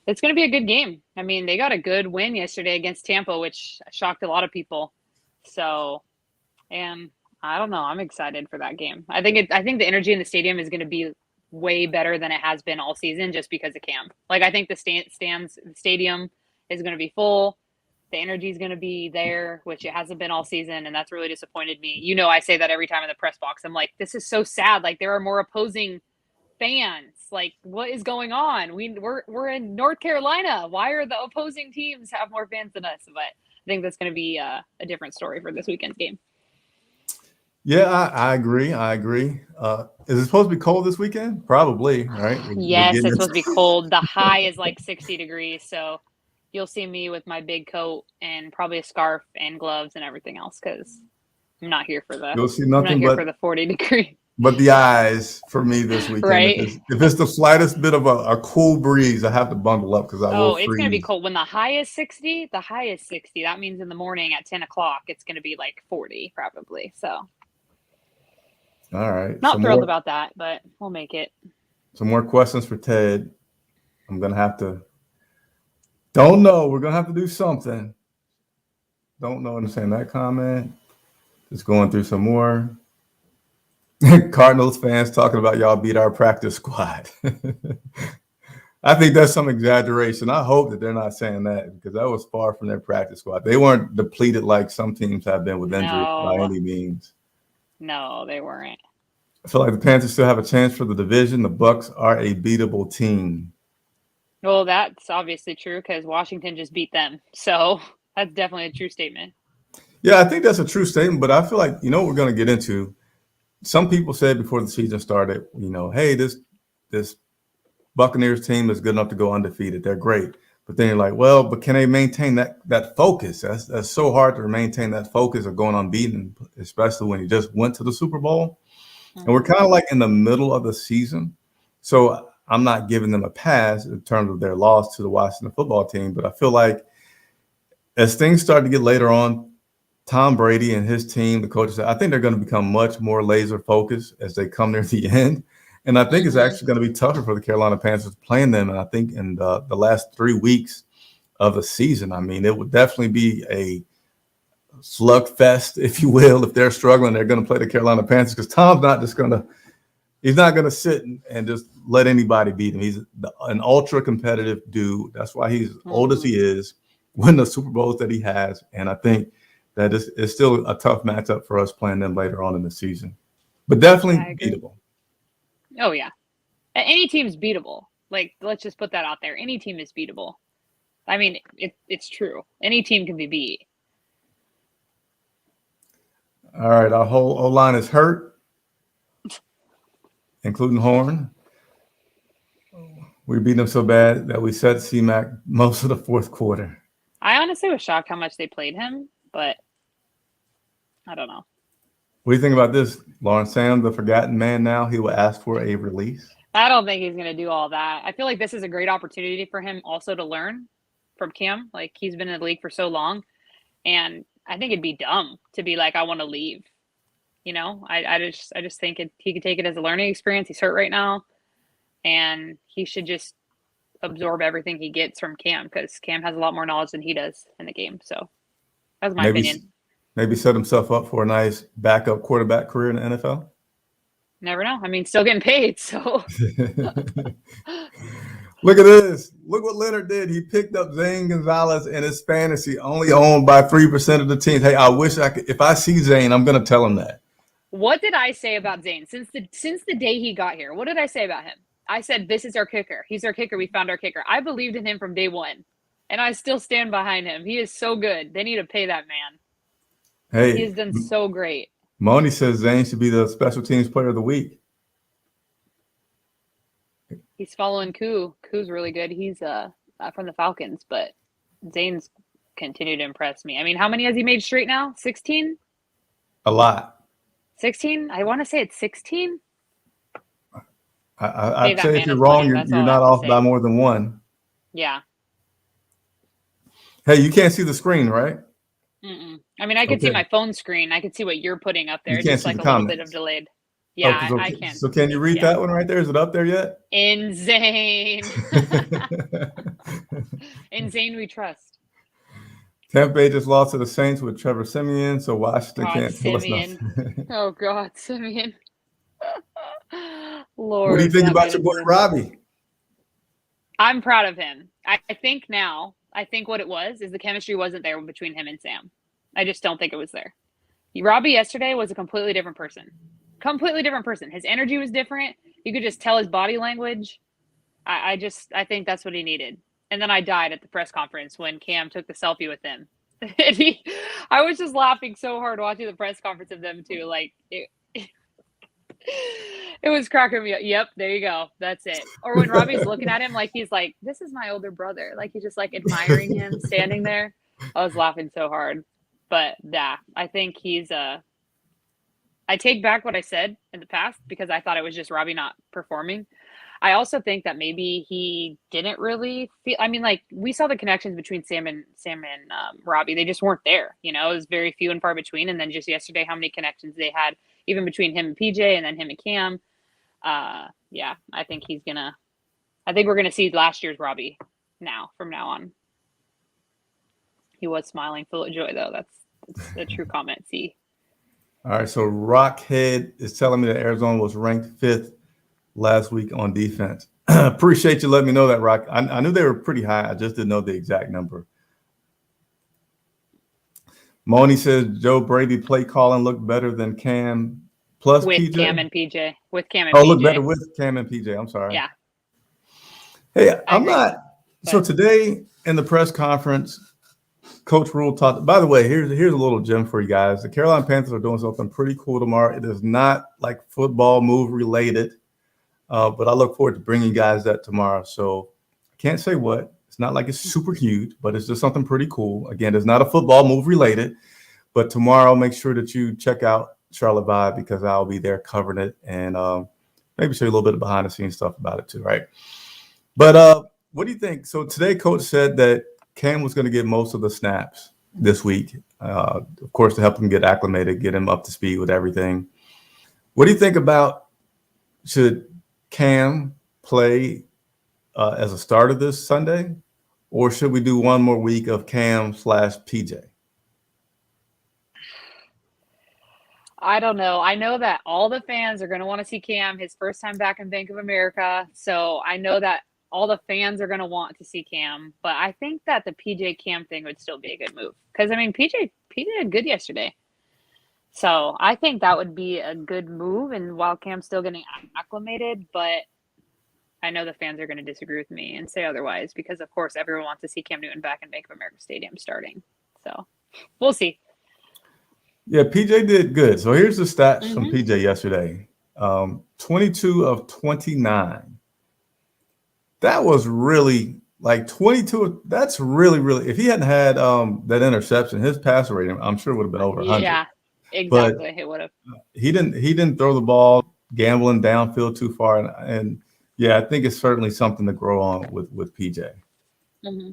it's going to be a good game. I mean, they got a good win yesterday against Tampa, which shocked a lot of people. So, and I don't know. I'm excited for that game. I think the energy in the stadium is going to be way better than it has been all season, just because of Cam. Like, I think the stadium is going to be full. The energy is going to be there, which it hasn't been all season, and that's really disappointed me. You know, I say that every time in the press box. I'm like, this is so sad. Like, there are more opposing fans. Like, what is going on? We're in North Carolina. Why are the opposing teams have more fans than us? But I think that's going to be a different story for this weekend's game. Yeah, I agree. Is it supposed to be cold this weekend? Probably, right? Yes, it's supposed to be cold. The high is like 60 degrees, so you'll see me with my big coat and probably a scarf and gloves and everything else, because I'm not here for You'll see nothing but for the 40 degree. But the eyes for me this weekend. Right? If it's the slightest bit of a cool breeze, I have to bundle up because I will freeze. It's going to be cold. When the high is 60, that means in the morning at 10 o'clock, it's going to be like 40 probably. So. All right. Not thrilled about that, but we'll make it. Some more questions for Ted. I'm going to have to. Don't know. We're going to have to do something. Don't know. Understand that comment. Just going through some more. Cardinals fans talking about y'all beat our practice squad. I think that's some exaggeration. I hope that they're not saying that, because that was far from their practice squad. They weren't depleted like some teams have been with injuries by any means. No, they weren't. I feel like the Panthers still have a chance for the division. The Bucs are a beatable team. Well, that's obviously true because Washington just beat them. So that's definitely a true statement. Yeah, I think that's a true statement, but I feel like, you know what we're going to get into? Some people said before the season started, you know, hey, this Buccaneers team is good enough to go undefeated. They're great. But then you're like, well, but can they maintain that focus? That's so hard to maintain that focus of going unbeaten, especially when you just went to the Super Bowl. Mm-hmm. And we're kind of like in the middle of the season. So I'm not giving them a pass in terms of their loss to the Washington football team. But I feel like as things start to get later on, Tom Brady and his team, the coaches, I think they're going to become much more laser focused as they come near the end. And I think it's actually going to be tougher for the Carolina Panthers playing them. And I think in the last 3 weeks of the season, I mean, it would definitely be a slugfest, if you will. If they're struggling, they're going to play the Carolina Panthers, because Tom's not just going to – he's not going to sit and just let anybody beat him. He's an ultra competitive dude. That's why he's old as he is, win the Super Bowls that he has. And I think that it's still a tough matchup for us playing them later on in the season. But definitely beatable. Oh, yeah. Any team's beatable. Like, let's just put that out there. Any team is beatable. I mean, it's true. Any team can be beat. All right. Our whole O-line is hurt, including Horn. We beat them so bad that we set C-Mac most of the fourth quarter. I honestly was shocked how much they played him, but I don't know. What do you think about this? Lawrence Sam, the forgotten man now, he will ask for a release? I don't think he's going to do all that. I feel like this is a great opportunity for him also to learn from Cam. Like, he's been in the league for so long, and I think it'd be dumb to be like, I want to leave. You know, I just think he could take it as a learning experience. He's hurt right now, and he should just absorb everything he gets from Cam, because Cam has a lot more knowledge than he does in the game. So that's my opinion. Maybe set himself up for a nice backup quarterback career in the NFL. Never know. I mean, still getting paid, so. Look at this. Look what Leonard did. He picked up Zane Gonzalez in his fantasy, only owned by 3% of the team. Hey, I wish I could. If I see Zane, I'm going to tell him that. What did I say about Zane since the day he got here? What did I say about him? I said, this is our kicker. He's our kicker. We found our kicker. I believed in him from day one, and I still stand behind him. He is so good. They need to pay that man. Hey, he's done so great. Moni says Zane should be the special teams player of the week. He's following Koo. Koo's really good. He's from the Falcons, but Zane's continued to impress me. I mean, how many has he made straight now? 16? A lot. 16? I want to say it's 16. I'd say if you're wrong, you're not off by more than one. Yeah. Hey, you can't see the screen, right? Mm-mm. I mean, I could see my phone screen. I could see what you're putting up there. You can't just see like the a little comments. bit of delayed. Yeah, I can. So can you read that one right there? Is it up there yet? Insane. Insane we trust. Tampa Bay just lost to the Saints with Trevor Siemian, so Washington can't tell us nothing. Oh, God, Siemian. Lord. What do you think about your boy Robbie? I'm proud of him. I think what it was is the chemistry wasn't there between him and Sam. I just don't think it was there. Robbie yesterday was a completely different person. Completely different person. His energy was different. You could just tell his body language. I think that's what he needed. And then I died at the press conference when Cam took the selfie with him. I was just laughing so hard watching the press conference of them too. Like it was cracking me up. Yep, there you go. That's it. Or when Robbie's looking at him like he's like, this is my older brother. Like he's just like admiring him standing there. I was laughing so hard. But yeah, I think he's I take back what I said in the past because I thought it was just Robbie not performing. I also think that maybe he didn't really feel. I mean, like we saw the connections between Sam and Robbie. They just weren't there. You know, it was very few and far between. And then just yesterday, how many connections they had, even between him and PJ, and then him and Cam. Yeah, I think we're gonna see last year's Robbie from now on. He was smiling, full of joy, though. That's a true comment. See. All right, so Rockhead is telling me that Arizona was ranked 5th last week on defense. Appreciate you letting me know that, Rock. I knew they were pretty high. I just didn't know the exact number. Moni says Joe Brady play calling looked better than Cam plus with PJ. Cam and PJ. With Cam and PJ. Look better with Cam and PJ. I'm sorry. Yeah. Hey, I'm not. So today in the press conference, Coach Rule talked. By the way, here's a little gem for you guys. The Carolina Panthers are doing something pretty cool tomorrow. It is not like football move related, but I look forward to bringing you guys that tomorrow. So I can't say what. It's not like it's super huge, but it's just something pretty cool. Again, it's not a football move related, but tomorrow make sure that you check out Charlotte Vibe because I'll be there covering it and maybe show you a little bit of behind the scenes stuff about it too, right? But what do you think? So today, Coach said that Cam was going to get most of the snaps this week, of course, to help him get acclimated, get him up to speed with everything. What do you think about should Cam play as a starter this Sunday, or should we do one more week of Cam/PJ? I don't know. I know that all the fans are going to want to see Cam his first time back in Bank of America. So I know that all the fans are going to want to see Cam, but I think that the PJ Cam thing would still be a good move. Because, I mean, PJ did good yesterday. So I think that would be a good move. And while Cam's still getting acclimated, but I know the fans are going to disagree with me and say otherwise because, of course, everyone wants to see Cam Newton back in Bank of America Stadium starting. So we'll see. Yeah, PJ did good. So here's the stats from PJ yesterday. 22 of 29. That was really like 22. That's really, really. If he hadn't had that interception, his passer rating, I'm sure would have been over 100. Yeah, exactly. It would have. He didn't throw the ball gambling downfield too far, and yeah, I think it's certainly something to grow on with PJ. Mm-hmm.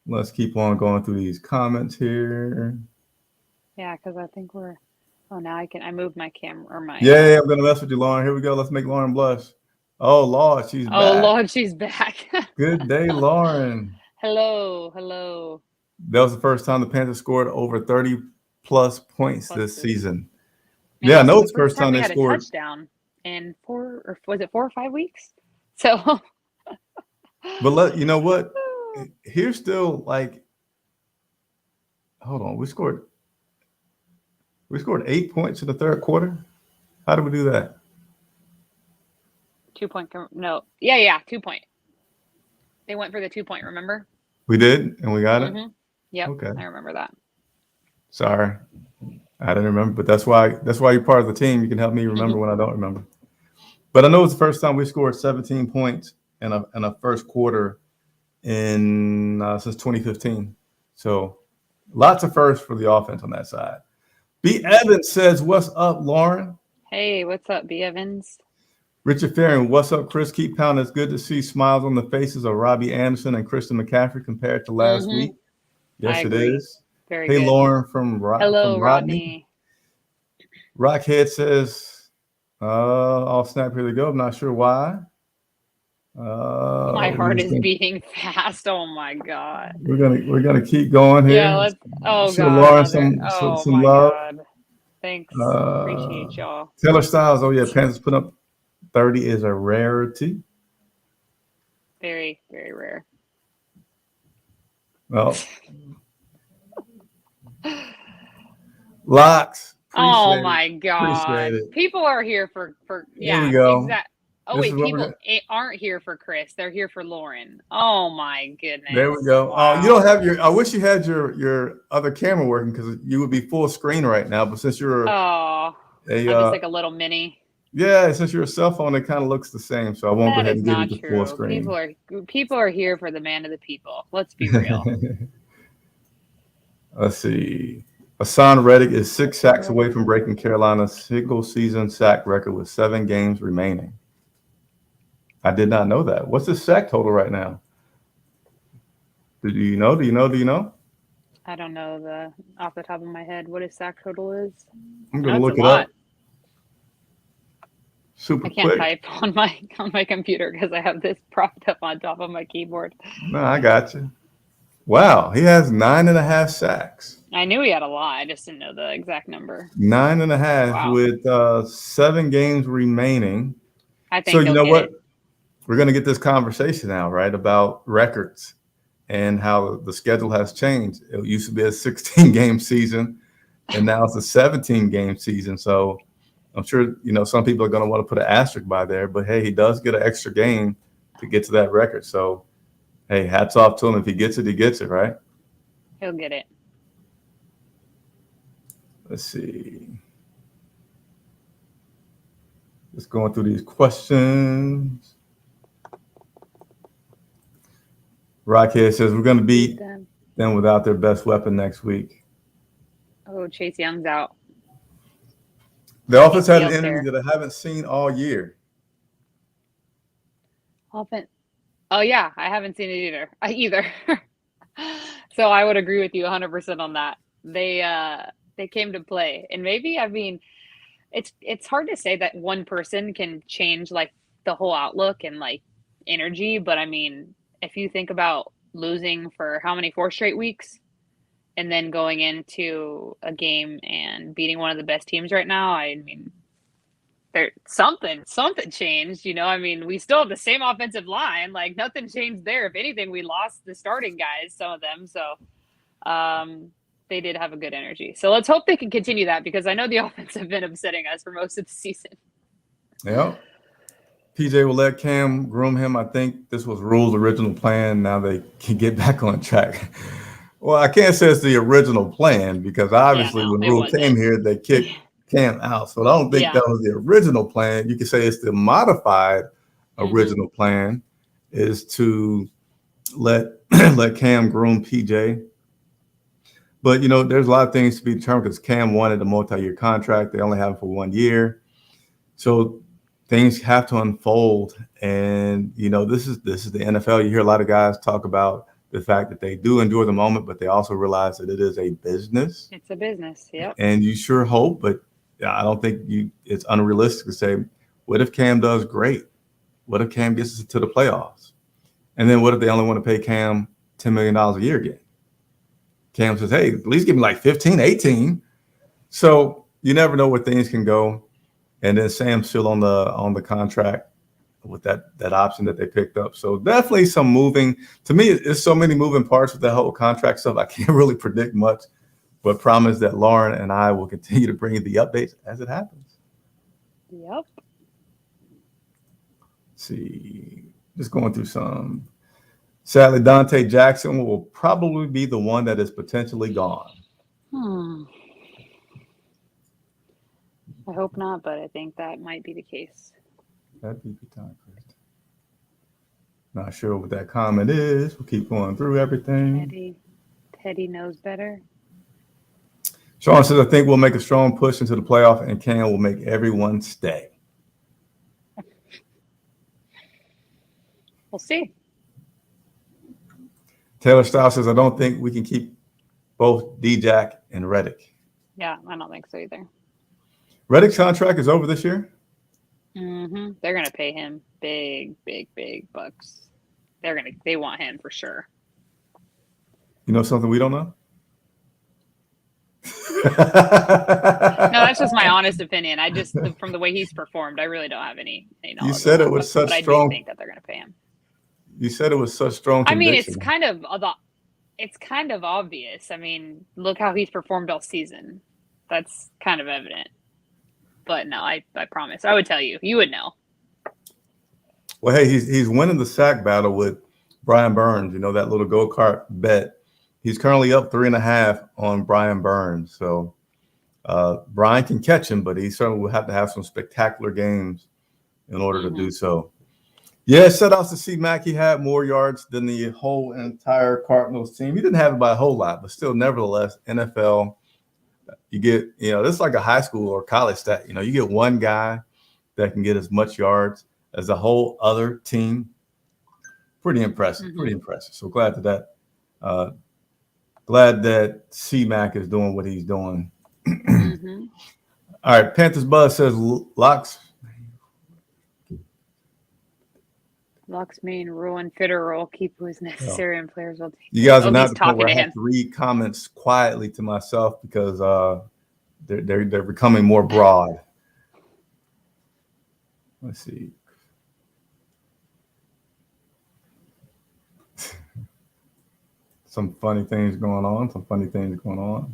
Let's keep on going through these comments here. Yeah, because I think we're. Oh, now I moved my camera or my. Yeah, I'm gonna mess with you, Lauren. Here we go. Let's make Lauren blush. Oh, Lord, she's back. Oh, Lord, she's back. Good day, Lauren. Hello. That was the first time the Panthers scored over 30-plus points this season. Yeah, I know it's the first time they scored a touchdown in 4 or 5 weeks? So. But you know what? Here's still like. Hold on, we scored 8 points in the third quarter. How did we do that? 2 point. No. Yeah. 2 point. They went for the 2 point, remember? We did, and we got it? Yep. Okay. I remember that. Sorry. I didn't remember, but that's why you're part of the team. You can help me remember when I don't remember. But I know it's the first time we scored 17 points in a first quarter in since 2015. So lots of firsts for the offense on that side. B. Evans says, "What's up, Lauren?" Hey, what's up, B. Evans? Richard Farron, "What's up, Chris? Keep pounding. It's good to see smiles on the faces of Robbie Anderson and Kristen McCaffrey compared to last week." Yes, I it agree. is. Very Hey, good. Lauren from Hello, Rodney. Rockhead says, "I'll snap. Here we go. I'm not sure why." My heart is beating fast. Oh my god. We're gonna keep going here. Yeah, let's. Oh show god. Lauren some my love. god. Thanks. Appreciate y'all. Taylor Styles. Oh yeah, Panthers put up 30 is a rarity. Very, very rare. Well, Locks. Oh my god. Appreciate it. People are here for Here we go. Exactly. Oh This wait, is what people aren't here for Chris. They're here for Lauren. Oh my goodness. There we go. Wow. You don't have your. I wish you had your other camera working because you would be full screen right now. But since you're I'm just like a little mini. Yeah, since you're a cell phone, it kind of looks the same. So I won't go That ahead is and give you not the true. full screen. People are here for the man of the people. Let's be real. Let's see. Hassan Reddick is 6 sacks away from breaking Carolina's single-season sack record with 7 games remaining. I did not know that. What's his sack total right now? Do you know? I don't know off the top of my head what his sack total is. I'm gonna look it up. I can't type on my computer because I have this propped up on top of my keyboard. No, I got you. Wow, he has 9.5 sacks. I knew he had a lot. I just didn't know the exact number. 9.5 with 7 games remaining. I think so. You know what? It. We're going to get this conversation now, right, about records and how the schedule has changed. It used to be a 16-game season, and now it's a 17-game season. So I'm sure, some people are going to want to put an asterisk by there. But, hey, he does get an extra game to get to that record. So, hey, hats off to him. If he gets it, he gets it, right? He'll get it. Let's see. Just going through these questions. Rockhead says we're going to beat them without their best weapon next week. Oh, Chase Young's out. The offense had an enemy that I haven't seen all year. Offense. Oh yeah, I haven't seen it either. So I would agree with you 100% on that. They came to play, and maybe it's hard to say that one person can change like the whole outlook and like energy, but I mean, if you think about losing for how many 4 straight weeks and then going into a game and beating one of the best teams right now, I mean, there's something changed, I mean, we still have the same offensive line, like nothing changed there. If anything, we lost the starting guys, some of them. So they did have a good energy. So let's hope they can continue that, because I know the offense have been upsetting us for most of the season. Yeah. PJ will let Cam groom him. I think this was Rule's original plan. Now they can get back on track. Well, I can't say it's the original plan, because obviously when Rule came here, they kicked Cam out. So I don't think that was the original plan. You could say it's the modified original plan is to let Cam groom PJ. But, there's a lot of things to be determined, because Cam wanted a multi-year contract. They only have it for 1 year. So things have to unfold. And, this is the NFL. You hear a lot of guys talk about the fact that they do enjoy the moment, but they also realize that it is a business. It's a business, yep. And you sure hope, but I don't think it's unrealistic to say, what if Cam does great? What if Cam gets us to the playoffs? And then what if they only want to pay Cam $10 million a year again? Cam says, hey, at least give me like 15, 18. So you never know where things can go. And then Sam's still on the contract with that option that they picked up. So definitely some moving. To me, it's so many moving parts with that whole contract stuff. I can't really predict much, but promise that Lauren and I will continue to bring you the updates as it happens. Yep. Let's see, just going through some. Sadly, Dante Jackson will probably be the one that is potentially gone. I hope not, but I think that might be the case. That'd be the time, Chris. Not sure what that comment is. We'll keep going through everything. Teddy knows better. Sean says, I think we'll make a strong push into the playoff and Cam will make everyone stay. We'll see. Taylor Stiles says, I don't think we can keep both D-Jack and Reddick. Yeah, I don't think so either. Reddick's contract is over this year? Mm-hmm. They're going to pay him big bucks. They want him for sure. You know something we don't know? No, that's just my honest opinion. From the way he's performed, I really don't have any knowledge. You said it was such strong. I do think that they're going to pay him. You said it was such strong conviction. I mean, it's kind of obvious. I mean, look how he's performed all season. That's kind of evident. But no, I promise. I would tell you. You would know. Well, hey, he's winning the sack battle with Brian Burns. You know, that little go-kart bet. He's currently up 3.5 on Brian Burns. So Brian can catch him, but he certainly will have to have some spectacular games in order to do so. Yeah, shout outs to C-Mac. He had more yards than the whole entire Cardinals team. He didn't have it by a whole lot, but still, nevertheless, NFL, you get, this is like a high school or college stat. You get one guy that can get as much yards as the whole other team. Pretty impressive. Pretty impressive. So glad that C-Mac is doing what he's doing. All right, Panthers Buzz says Locks mean ruin Fitterall, keep who is necessary and players will take. You guys are not talking to him. I have to read comments quietly to myself because they're becoming more broad. Let's see. Some funny things going on.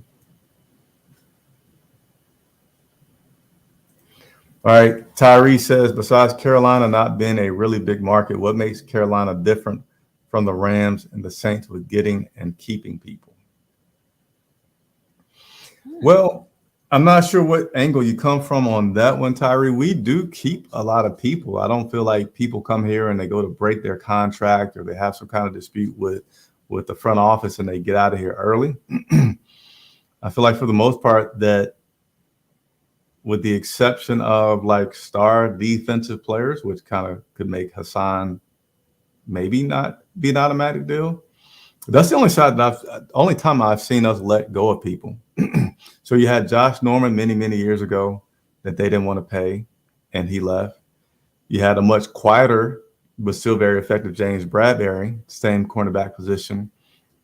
All right, Tyree says, besides Carolina not being a really big market, what makes Carolina different from the Rams and the Saints with getting and keeping people? Well, I'm not sure what angle you come from on that one, Tyree. We do keep a lot of people. I don't feel like people come here and they go to break their contract or they have some kind of dispute with the front office and they get out of here early. I feel like for the most part that with the exception of like star defensive players, which kind of could make Hassan maybe not be an automatic deal. That's the only time I've seen us let go of people. So you had Josh Norman many years ago that they didn't want to pay and he left. You had a much quieter but still very effective James Bradbury, same cornerback position,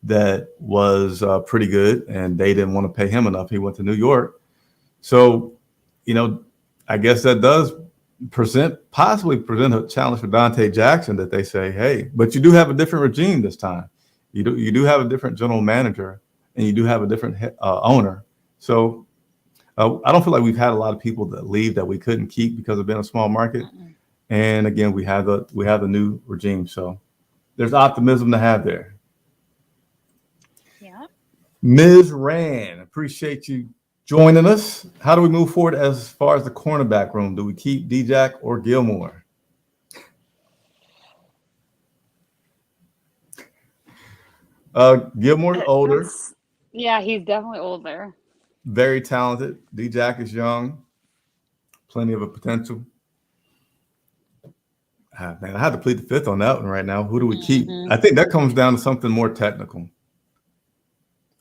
that was pretty good and they didn't want to pay him enough. He went to New York. So I guess that does possibly present a challenge for Dante Jackson that they say, hey, but you do have a different regime this time. You do have a different general manager and you do have a different owner. So I don't feel like we've had a lot of people that leave that we couldn't keep because of being a small market. And again, we have the new regime. So there's optimism to have there. Yeah. Ms. Rand, appreciate you joining us. How do we move forward as far as the cornerback room? Do we keep D-Jack or Gilmore? Gilmore's older. Yeah, he's definitely older. Very talented. D-Jack is young. Plenty of a potential. Man, I had to plead the fifth on that one right now. Who do we keep? I think that comes down to something more technical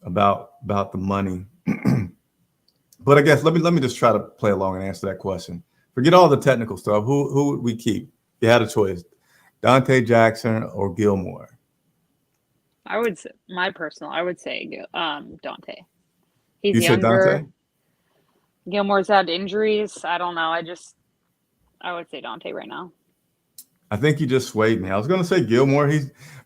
about the money. But I guess let me just try to play along and answer that question. Forget all the technical stuff. Who would we keep? If you had a choice, Dante Jackson or Gilmore? I would say Dante. He's you younger. Said Dante? Gilmore's had injuries. I don't know. I would say Dante right now. I think you just swayed me. I was going to say Gilmore.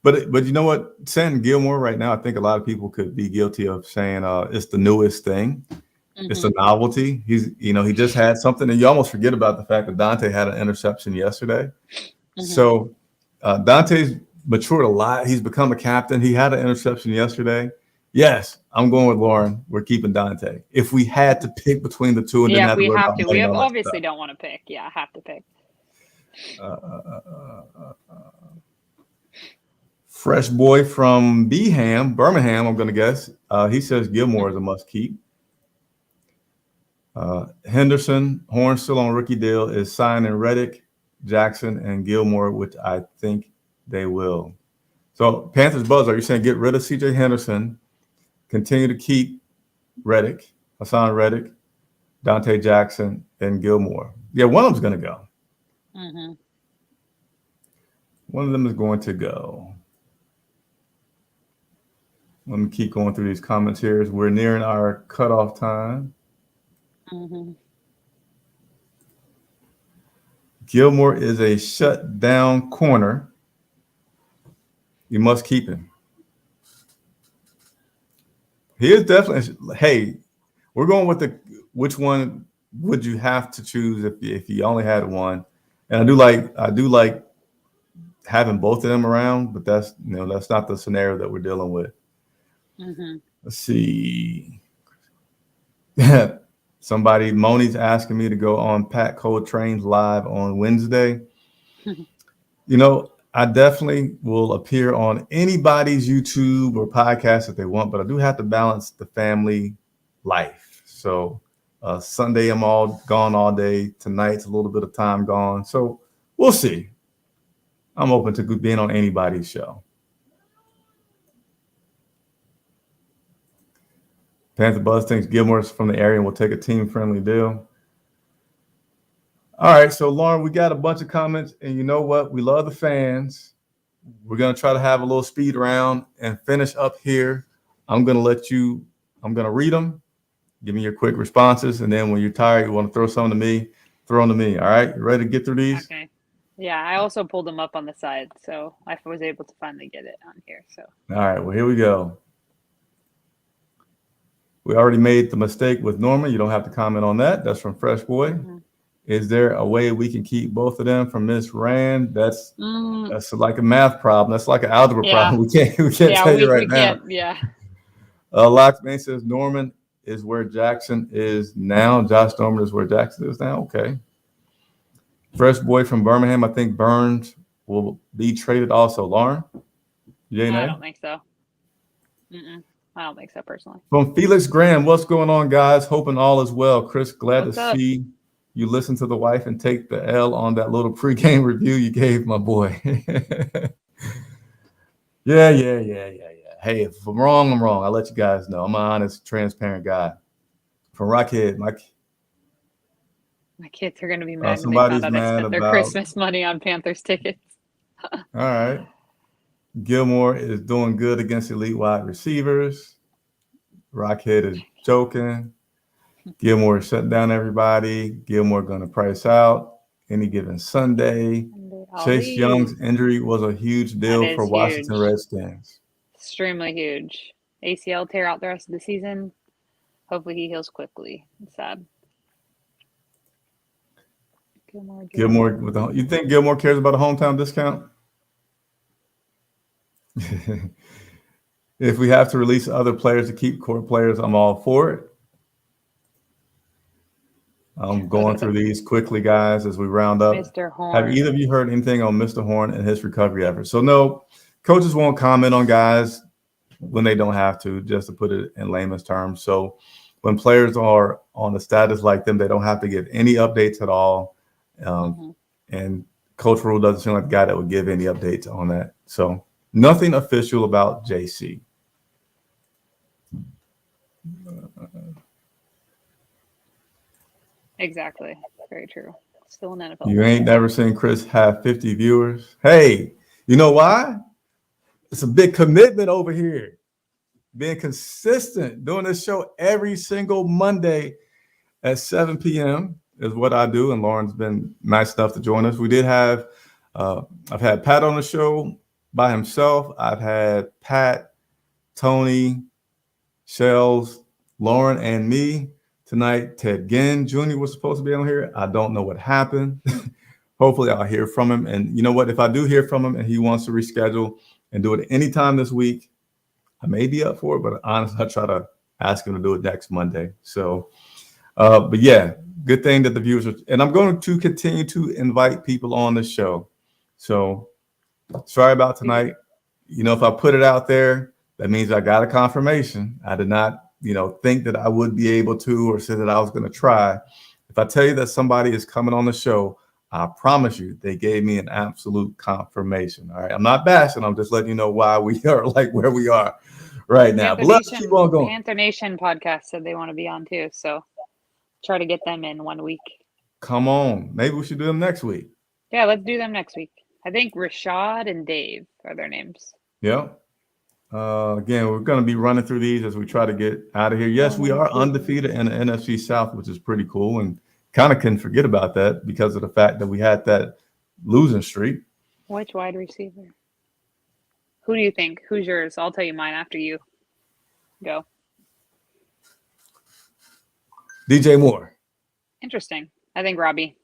But you know what? Saying Gilmore right now, I think a lot of people could be guilty of saying it's the newest thing. It's a novelty. He just had something, and you almost forget about the fact that Dante had an interception yesterday. So Dante's matured a lot. He's become a captain. He had an interception yesterday. Yes, I'm going with Lauren. We're keeping Dante. If we had to pick between the two and didn't have to worry about money We and all that obviously stuff. don't want to pick. Yeah, have to pick. Fresh boy from Birmingham, I'm going to guess. He says Gilmore is a must keep. Henderson, Horn still on rookie deal, is signing Reddick, Jackson, and Gilmore, which I think they will. So Panthers Buzz, are you saying get rid of CJ Henderson, continue to keep Reddick, Hassan Reddick, Dante Jackson, and Gilmore? Yeah, one of them's going to go. Mm-hmm. One of them is going to go. Let me keep going through these comments here as we're nearing our cutoff time. Mm-hmm. Gilmore is a shutdown corner. You must keep him. He is definitely. Hey, we're going with which one would you have to choose if you only had one? And I do like having both of them around, but that's not the scenario that we're dealing with. Mm-hmm. Let's see. Somebody, Moni's asking me to go on Pat Coltrane's live on Wednesday. I definitely will appear on anybody's YouTube or podcast if they want, but I do have to balance the family life. So Sunday, I'm all gone all day. Tonight's a little bit of time gone. So we'll see. I'm open to being on anybody's show. Panther Buzz thinks Gilmore's from the area and will take a team-friendly deal. All right, so Lauren, we got a bunch of comments, and you know what? We love the fans. We're going to try to have a little speed round and finish up here. I'm going to read them. Give me your quick responses, and then when you're tired, you want to throw something to me, throw them to me. All right, you ready to get through these? Okay. Yeah, I also pulled them up on the side, so I was able to finally get it on here. So. All right, well, here we go. We already made the mistake with Norman. You don't have to comment on that. That's from Fresh Boy. Mm-hmm. Is there a way we can keep both of them from Miss Rand? That's like a math problem. That's like an algebra problem. We can't tell you right now. Yeah. Locksman says Norman is where Jackson is now. Josh Norman is where Jackson is now. Okay. Fresh boy from Birmingham. I think Burns will be traded also. Lauren? I don't think so. I don't think so personally. From Felix Graham, what's going on, guys? Hoping all is well. Chris, glad to see you listen to the wife and take the L on that little pregame review you gave my boy. Yeah. Hey, if I'm wrong, I'm wrong. I'll let you guys know. I'm an honest, transparent guy. From Rockhead, my kids are going to be mad when they found out I spent their Christmas money on Panthers tickets. All right. Gilmore is doing good against elite wide receivers. Rockhead is joking. Gilmore is shutting down everybody. Gilmore going to price out any given Sunday. Chase Young's injury was a huge deal for Washington Redskins. Extremely huge. ACL tear out the rest of the season. Hopefully he heals quickly. It's sad. Gilmore you think Gilmore cares about a hometown discount? If we have to release other players to keep core players, I'm all for it. I'm going through these quickly, guys, as we round up. Mr. Horn. Have either of you heard anything on Mr. Horn and his recovery efforts? So no, coaches won't comment on guys when they don't have to, just to put it in layman's terms. So when players are on a status like them, they don't have to give any updates at all. And Coach Rule doesn't seem like the guy that would give any updates on that. So nothing official about JC. Exactly. Very true. Still an NFL. You ain't never seen Chris have 50 viewers. Hey, you know why? It's a big commitment over here. Being consistent, doing this show every single Monday at 7 p.m. is what I do. And Lauren's been nice enough to join us. We did have, I've had Pat on the show by himself. I've had Pat, Tony, Shells, Lauren, and me. Tonight, Ted Ginn Jr. was supposed to be on here. I don't know what happened. Hopefully, I'll hear from him. And you know what? If I do hear from him and he wants to reschedule and do it anytime this week, I may be up for it, but honestly, I try to ask him to do it next Monday. So, but yeah, good thing that the viewers are, and I'm going to continue to invite people on the show. So sorry about tonight. You know, if I put it out there, that means I got a confirmation. I did not, think that I would be able to or say that I was going to try. If I tell you that somebody is coming on the show, I promise you they gave me an absolute confirmation. All right. I'm not bashing. I'm just letting you know why we are like where we are right now. But let's keep on going. Panther Nation podcast said they want to be on too. So try to get them in 1 week. Come on. Maybe we should do them next week. Yeah, let's do them next week. I think Rashad and Dave are their names. Yeah. Again, we're going to be running through these as we try to get out of here. Yes, we are undefeated in the NFC South, which is pretty cool. And kind of can forget about that because of the fact that we had that losing streak. Which wide receiver? Who do you think? Who's yours? I'll tell you mine after you go. DJ Moore. Interesting. I think Robbie.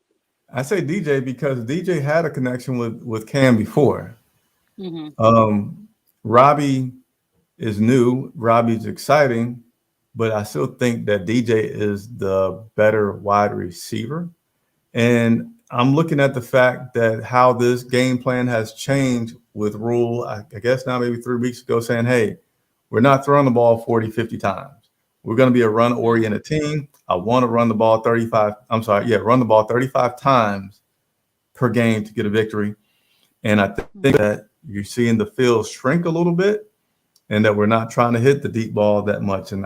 I say DJ because DJ had a connection with Cam before. Mm-hmm. Robbie is new. Robbie's exciting, but I still think that DJ is the better wide receiver. And I'm looking at the fact that how this game plan has changed with Rule, I guess now maybe 3 weeks ago, saying, hey, we're not throwing the ball 40, 50 times. We're going to be a run-oriented team. I want to run the ball 35 times per game to get a victory. And I think that you're seeing the field shrink a little bit and that we're not trying to hit the deep ball that much. And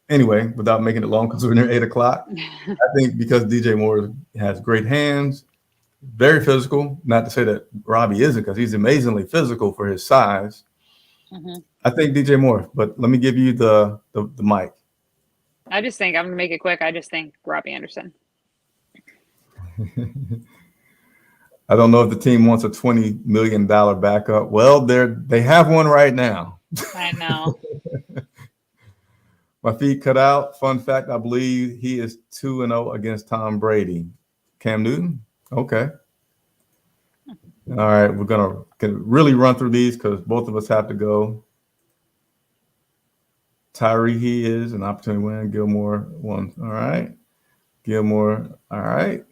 anyway, without making it long because we're near 8 o'clock, I think because DJ Moore has great hands, very physical, not to say that Robbie isn't because he's amazingly physical for his size. Mm-hmm. I think DJ Moore, but let me give you the mic. I just think, I'm going to make it quick. I just think Robbie Anderson. I don't know if the team wants a $20 million backup. Well, they have one right now. I know. My feed cut out. Fun fact, I believe he is 2-0 against Tom Brady. Cam Newton? Okay. All right, we're going to really run through these because both of us have to go. Tyree, he is an opportunity win. Gilmore, one. All right. Gilmore, all right.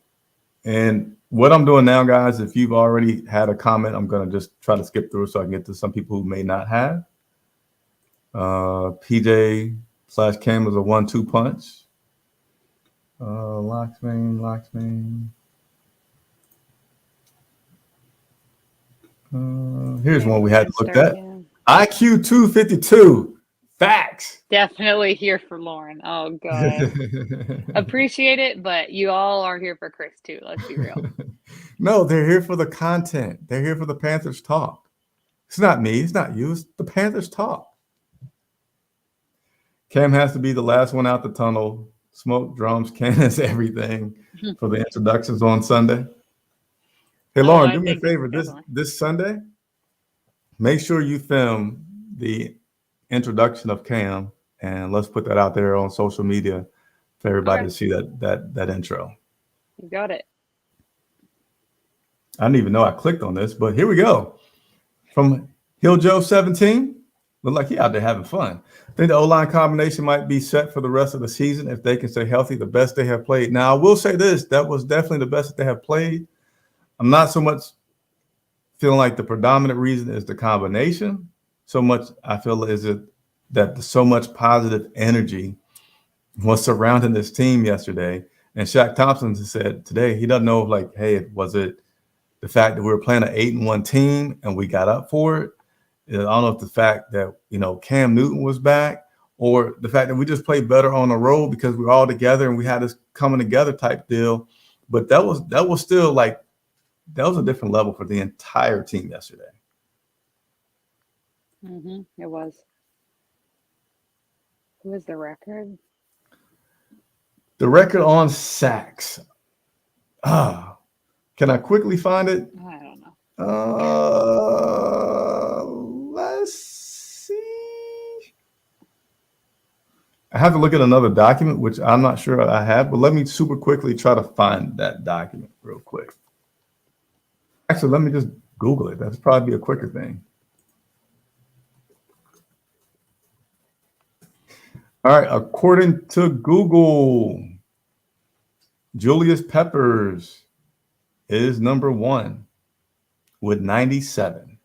And what I'm doing now, guys, if you've already had a comment, I'm going to just try to skip through so I can get to some people who may not have. PJ/Cam is a 1-2 punch. Locksman. Here's one we had to look at. IQ 252. Facts. Definitely here for Lauren. Oh, God. Appreciate it, but you all are here for Chris, too. Let's be real. No, they're here for the content. They're here for the Panthers talk. It's not me. It's not you. It's the Panthers talk. Cam has to be the last one out the tunnel. Smoke, drums, cannons, everything for the introductions on Sunday. Hey, Lauren, do me a favor. This Sunday, make sure you film the introduction of Cam, and let's put that out there on social media for everybody to see that intro. You got it. I didn't even know I clicked on this, but here we go. From Hill Joe 17, look like he out there having fun. I think the O-line combination might be set for the rest of the season if they can stay healthy, the best they have played. Now, I will say this, that was definitely the best that they have played. I'm not so much feeling like the predominant reason is the combination. So much I feel is it that so much positive energy was surrounding this team yesterday. And Shaq Thompson said today he doesn't know, like, hey, was it the fact that we were playing an 8-1 team and we got up for it? I don't know if the fact that, Cam Newton was back or the fact that we just played better on the road because we were all together and we had this coming together type deal. But that was still like, that was a different level for the entire team yesterday. Mm-hmm. It was. Who was the record? The record on sacks. Can I quickly find it? I don't know. Let's see. I have to look at another document, which I'm not sure I have, but let me super quickly try to find that document real quick. Actually, let me just Google it. That's probably a quicker thing. All right. According to Google, Julius Peppers is number 1 with 97,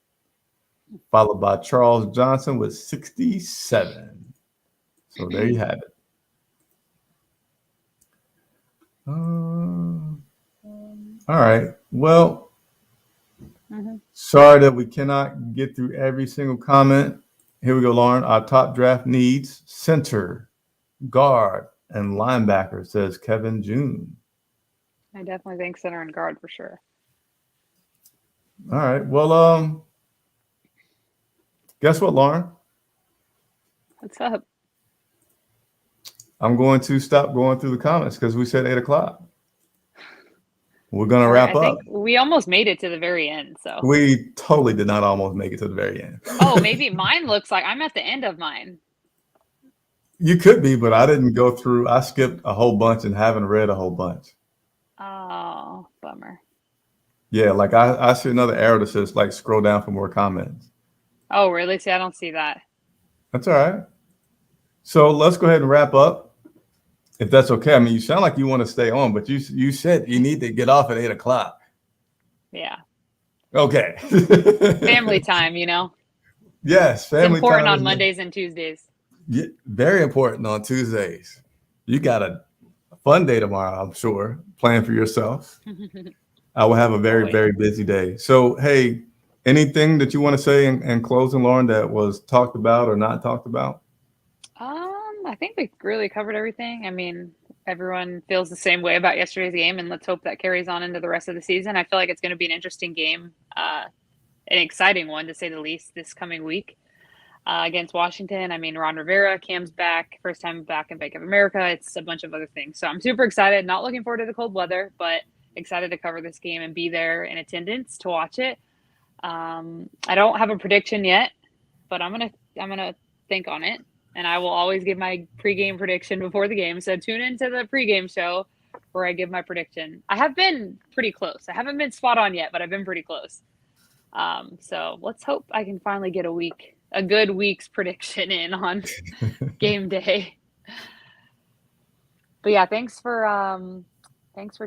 followed by Charles Johnson with 67. So there you have it. All right. Well, sorry that we cannot get through every single comment. Here we go, Lauren. Our top draft needs center, guard, and linebacker, says Kevin June. I definitely think center and guard for sure. All right. Well, guess what, Lauren? What's up? I'm going to stop going through the comments because we said 8 o'clock. We're going to wrap I up. think we almost made it to the very end. So we totally did not almost make it to the very end. Oh, maybe mine looks like I'm at the end of mine. You could be, but I didn't go through. I skipped a whole bunch and haven't read a whole bunch. Oh, bummer. Yeah, like I see another arrow that says like scroll down for more comments. Oh, really? See, I don't see that. That's all right. So let's go ahead and wrap up, if that's okay. I mean, you sound like you want to stay on, but you said you need to get off at 8 o'clock. Yeah. Okay. Family time, you know. Yes, family it's important time on Mondays and Tuesdays. Yeah, very important on Tuesdays. You got a fun day tomorrow, I'm sure. Plan for yourself. I will have a very, very busy day. So, hey, anything that you want to say in closing, Lauren, that was talked about or not talked about? I think we really covered everything. I mean, everyone feels the same way about yesterday's game, and let's hope that carries on into the rest of the season. I feel like it's going to be an interesting game, an exciting one to say the least, this coming week against Washington. I mean, Ron Rivera, Cam's back, first time back in Bank of America. It's a bunch of other things. So I'm super excited. Not looking forward to the cold weather, but excited to cover this game and be there in attendance to watch it. I don't have a prediction yet, but I'm gonna think on it. And I will always give my pregame prediction before the game. So tune into the pregame show where I give my prediction. I have been pretty close. I haven't been spot on yet, but I've been pretty close. So let's hope I can finally get a good week's prediction in on game day. But yeah, thanks for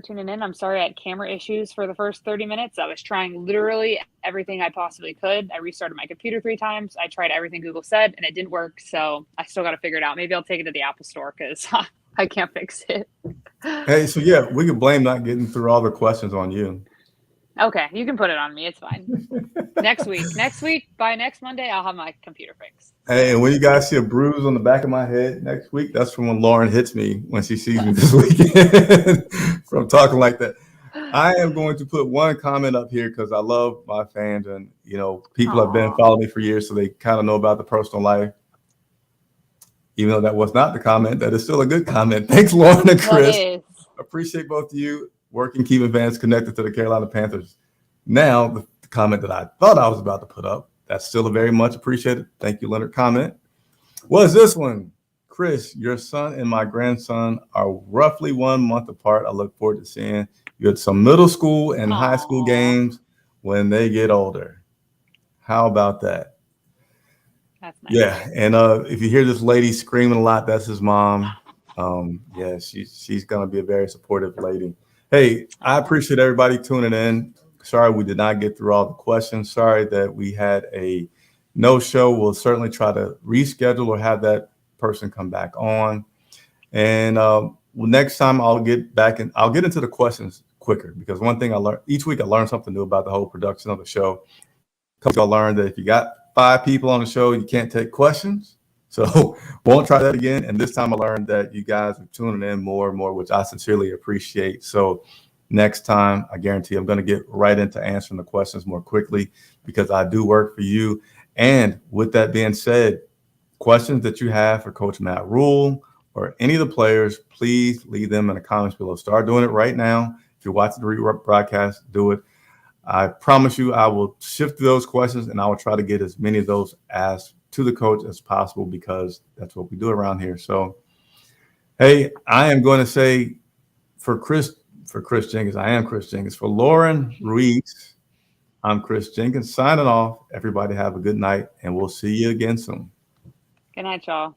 tuning in. I'm sorry I had camera issues for the first 30 minutes. I was trying literally everything I possibly could. I restarted my computer 3 times. I tried everything Google said, and it didn't work. So I still got to figure it out. Maybe I'll take it to the Apple Store because I can't fix it. Hey, so yeah, we can blame not getting through all the questions on you. Okay, you can put it on me. It's fine. Next week, by next Monday, I'll have my computer fixed. Hey, and when you guys see a bruise on the back of my head next week, that's from when Lauren hits me when she sees me this weekend from talking like that. I am going to put one comment up here because I love my fans, and people have been following me for years, so they kind of know about the personal life. Even though that was not the comment, that is still a good comment. Thanks, Lauren and Chris. Appreciate both of you working, keeping fans connected to the Carolina Panthers. Now, the comment that I thought I was about to put up, that's still a very much appreciated. Thank you, Leonard. Comment was this one. Chris, your son and my grandson are roughly 1 month apart. I look forward to seeing you at some middle school and high school games when they get older. How about that? That's nice. Yeah, and if you hear this lady screaming a lot, that's his mom. Yeah, she's going to be a very supportive lady. Hey, I appreciate everybody tuning in. Sorry we did not get through all the questions. Sorry that we had a no-show. We'll certainly try to reschedule or have that person come back on. And next time I'll get back and I'll get into the questions quicker, because one thing I learned each week, I learn something new about the whole production of the show. I learned that if you got 5 people on the show, you can't take questions. So won't try that again. And this time I learned that you guys are tuning in more and more, which I sincerely appreciate. So next time, I guarantee I'm going to get right into answering the questions more quickly, because I do work for you. And with that being said, questions that you have for Coach Matt Rule or any of the players, please leave them in the comments below. Start doing it right now. If you're watching the rebroadcast, do it. I promise you I will shift those questions, and I will try to get as many of those asked to the coach as possible, because that's what we do around here. So, hey, I am going to say for Chris Jenkins, I am Chris Jenkins. For Lauren Reese, I'm Chris Jenkins signing off. Everybody have a good night, and we'll see you again soon. Good night, y'all.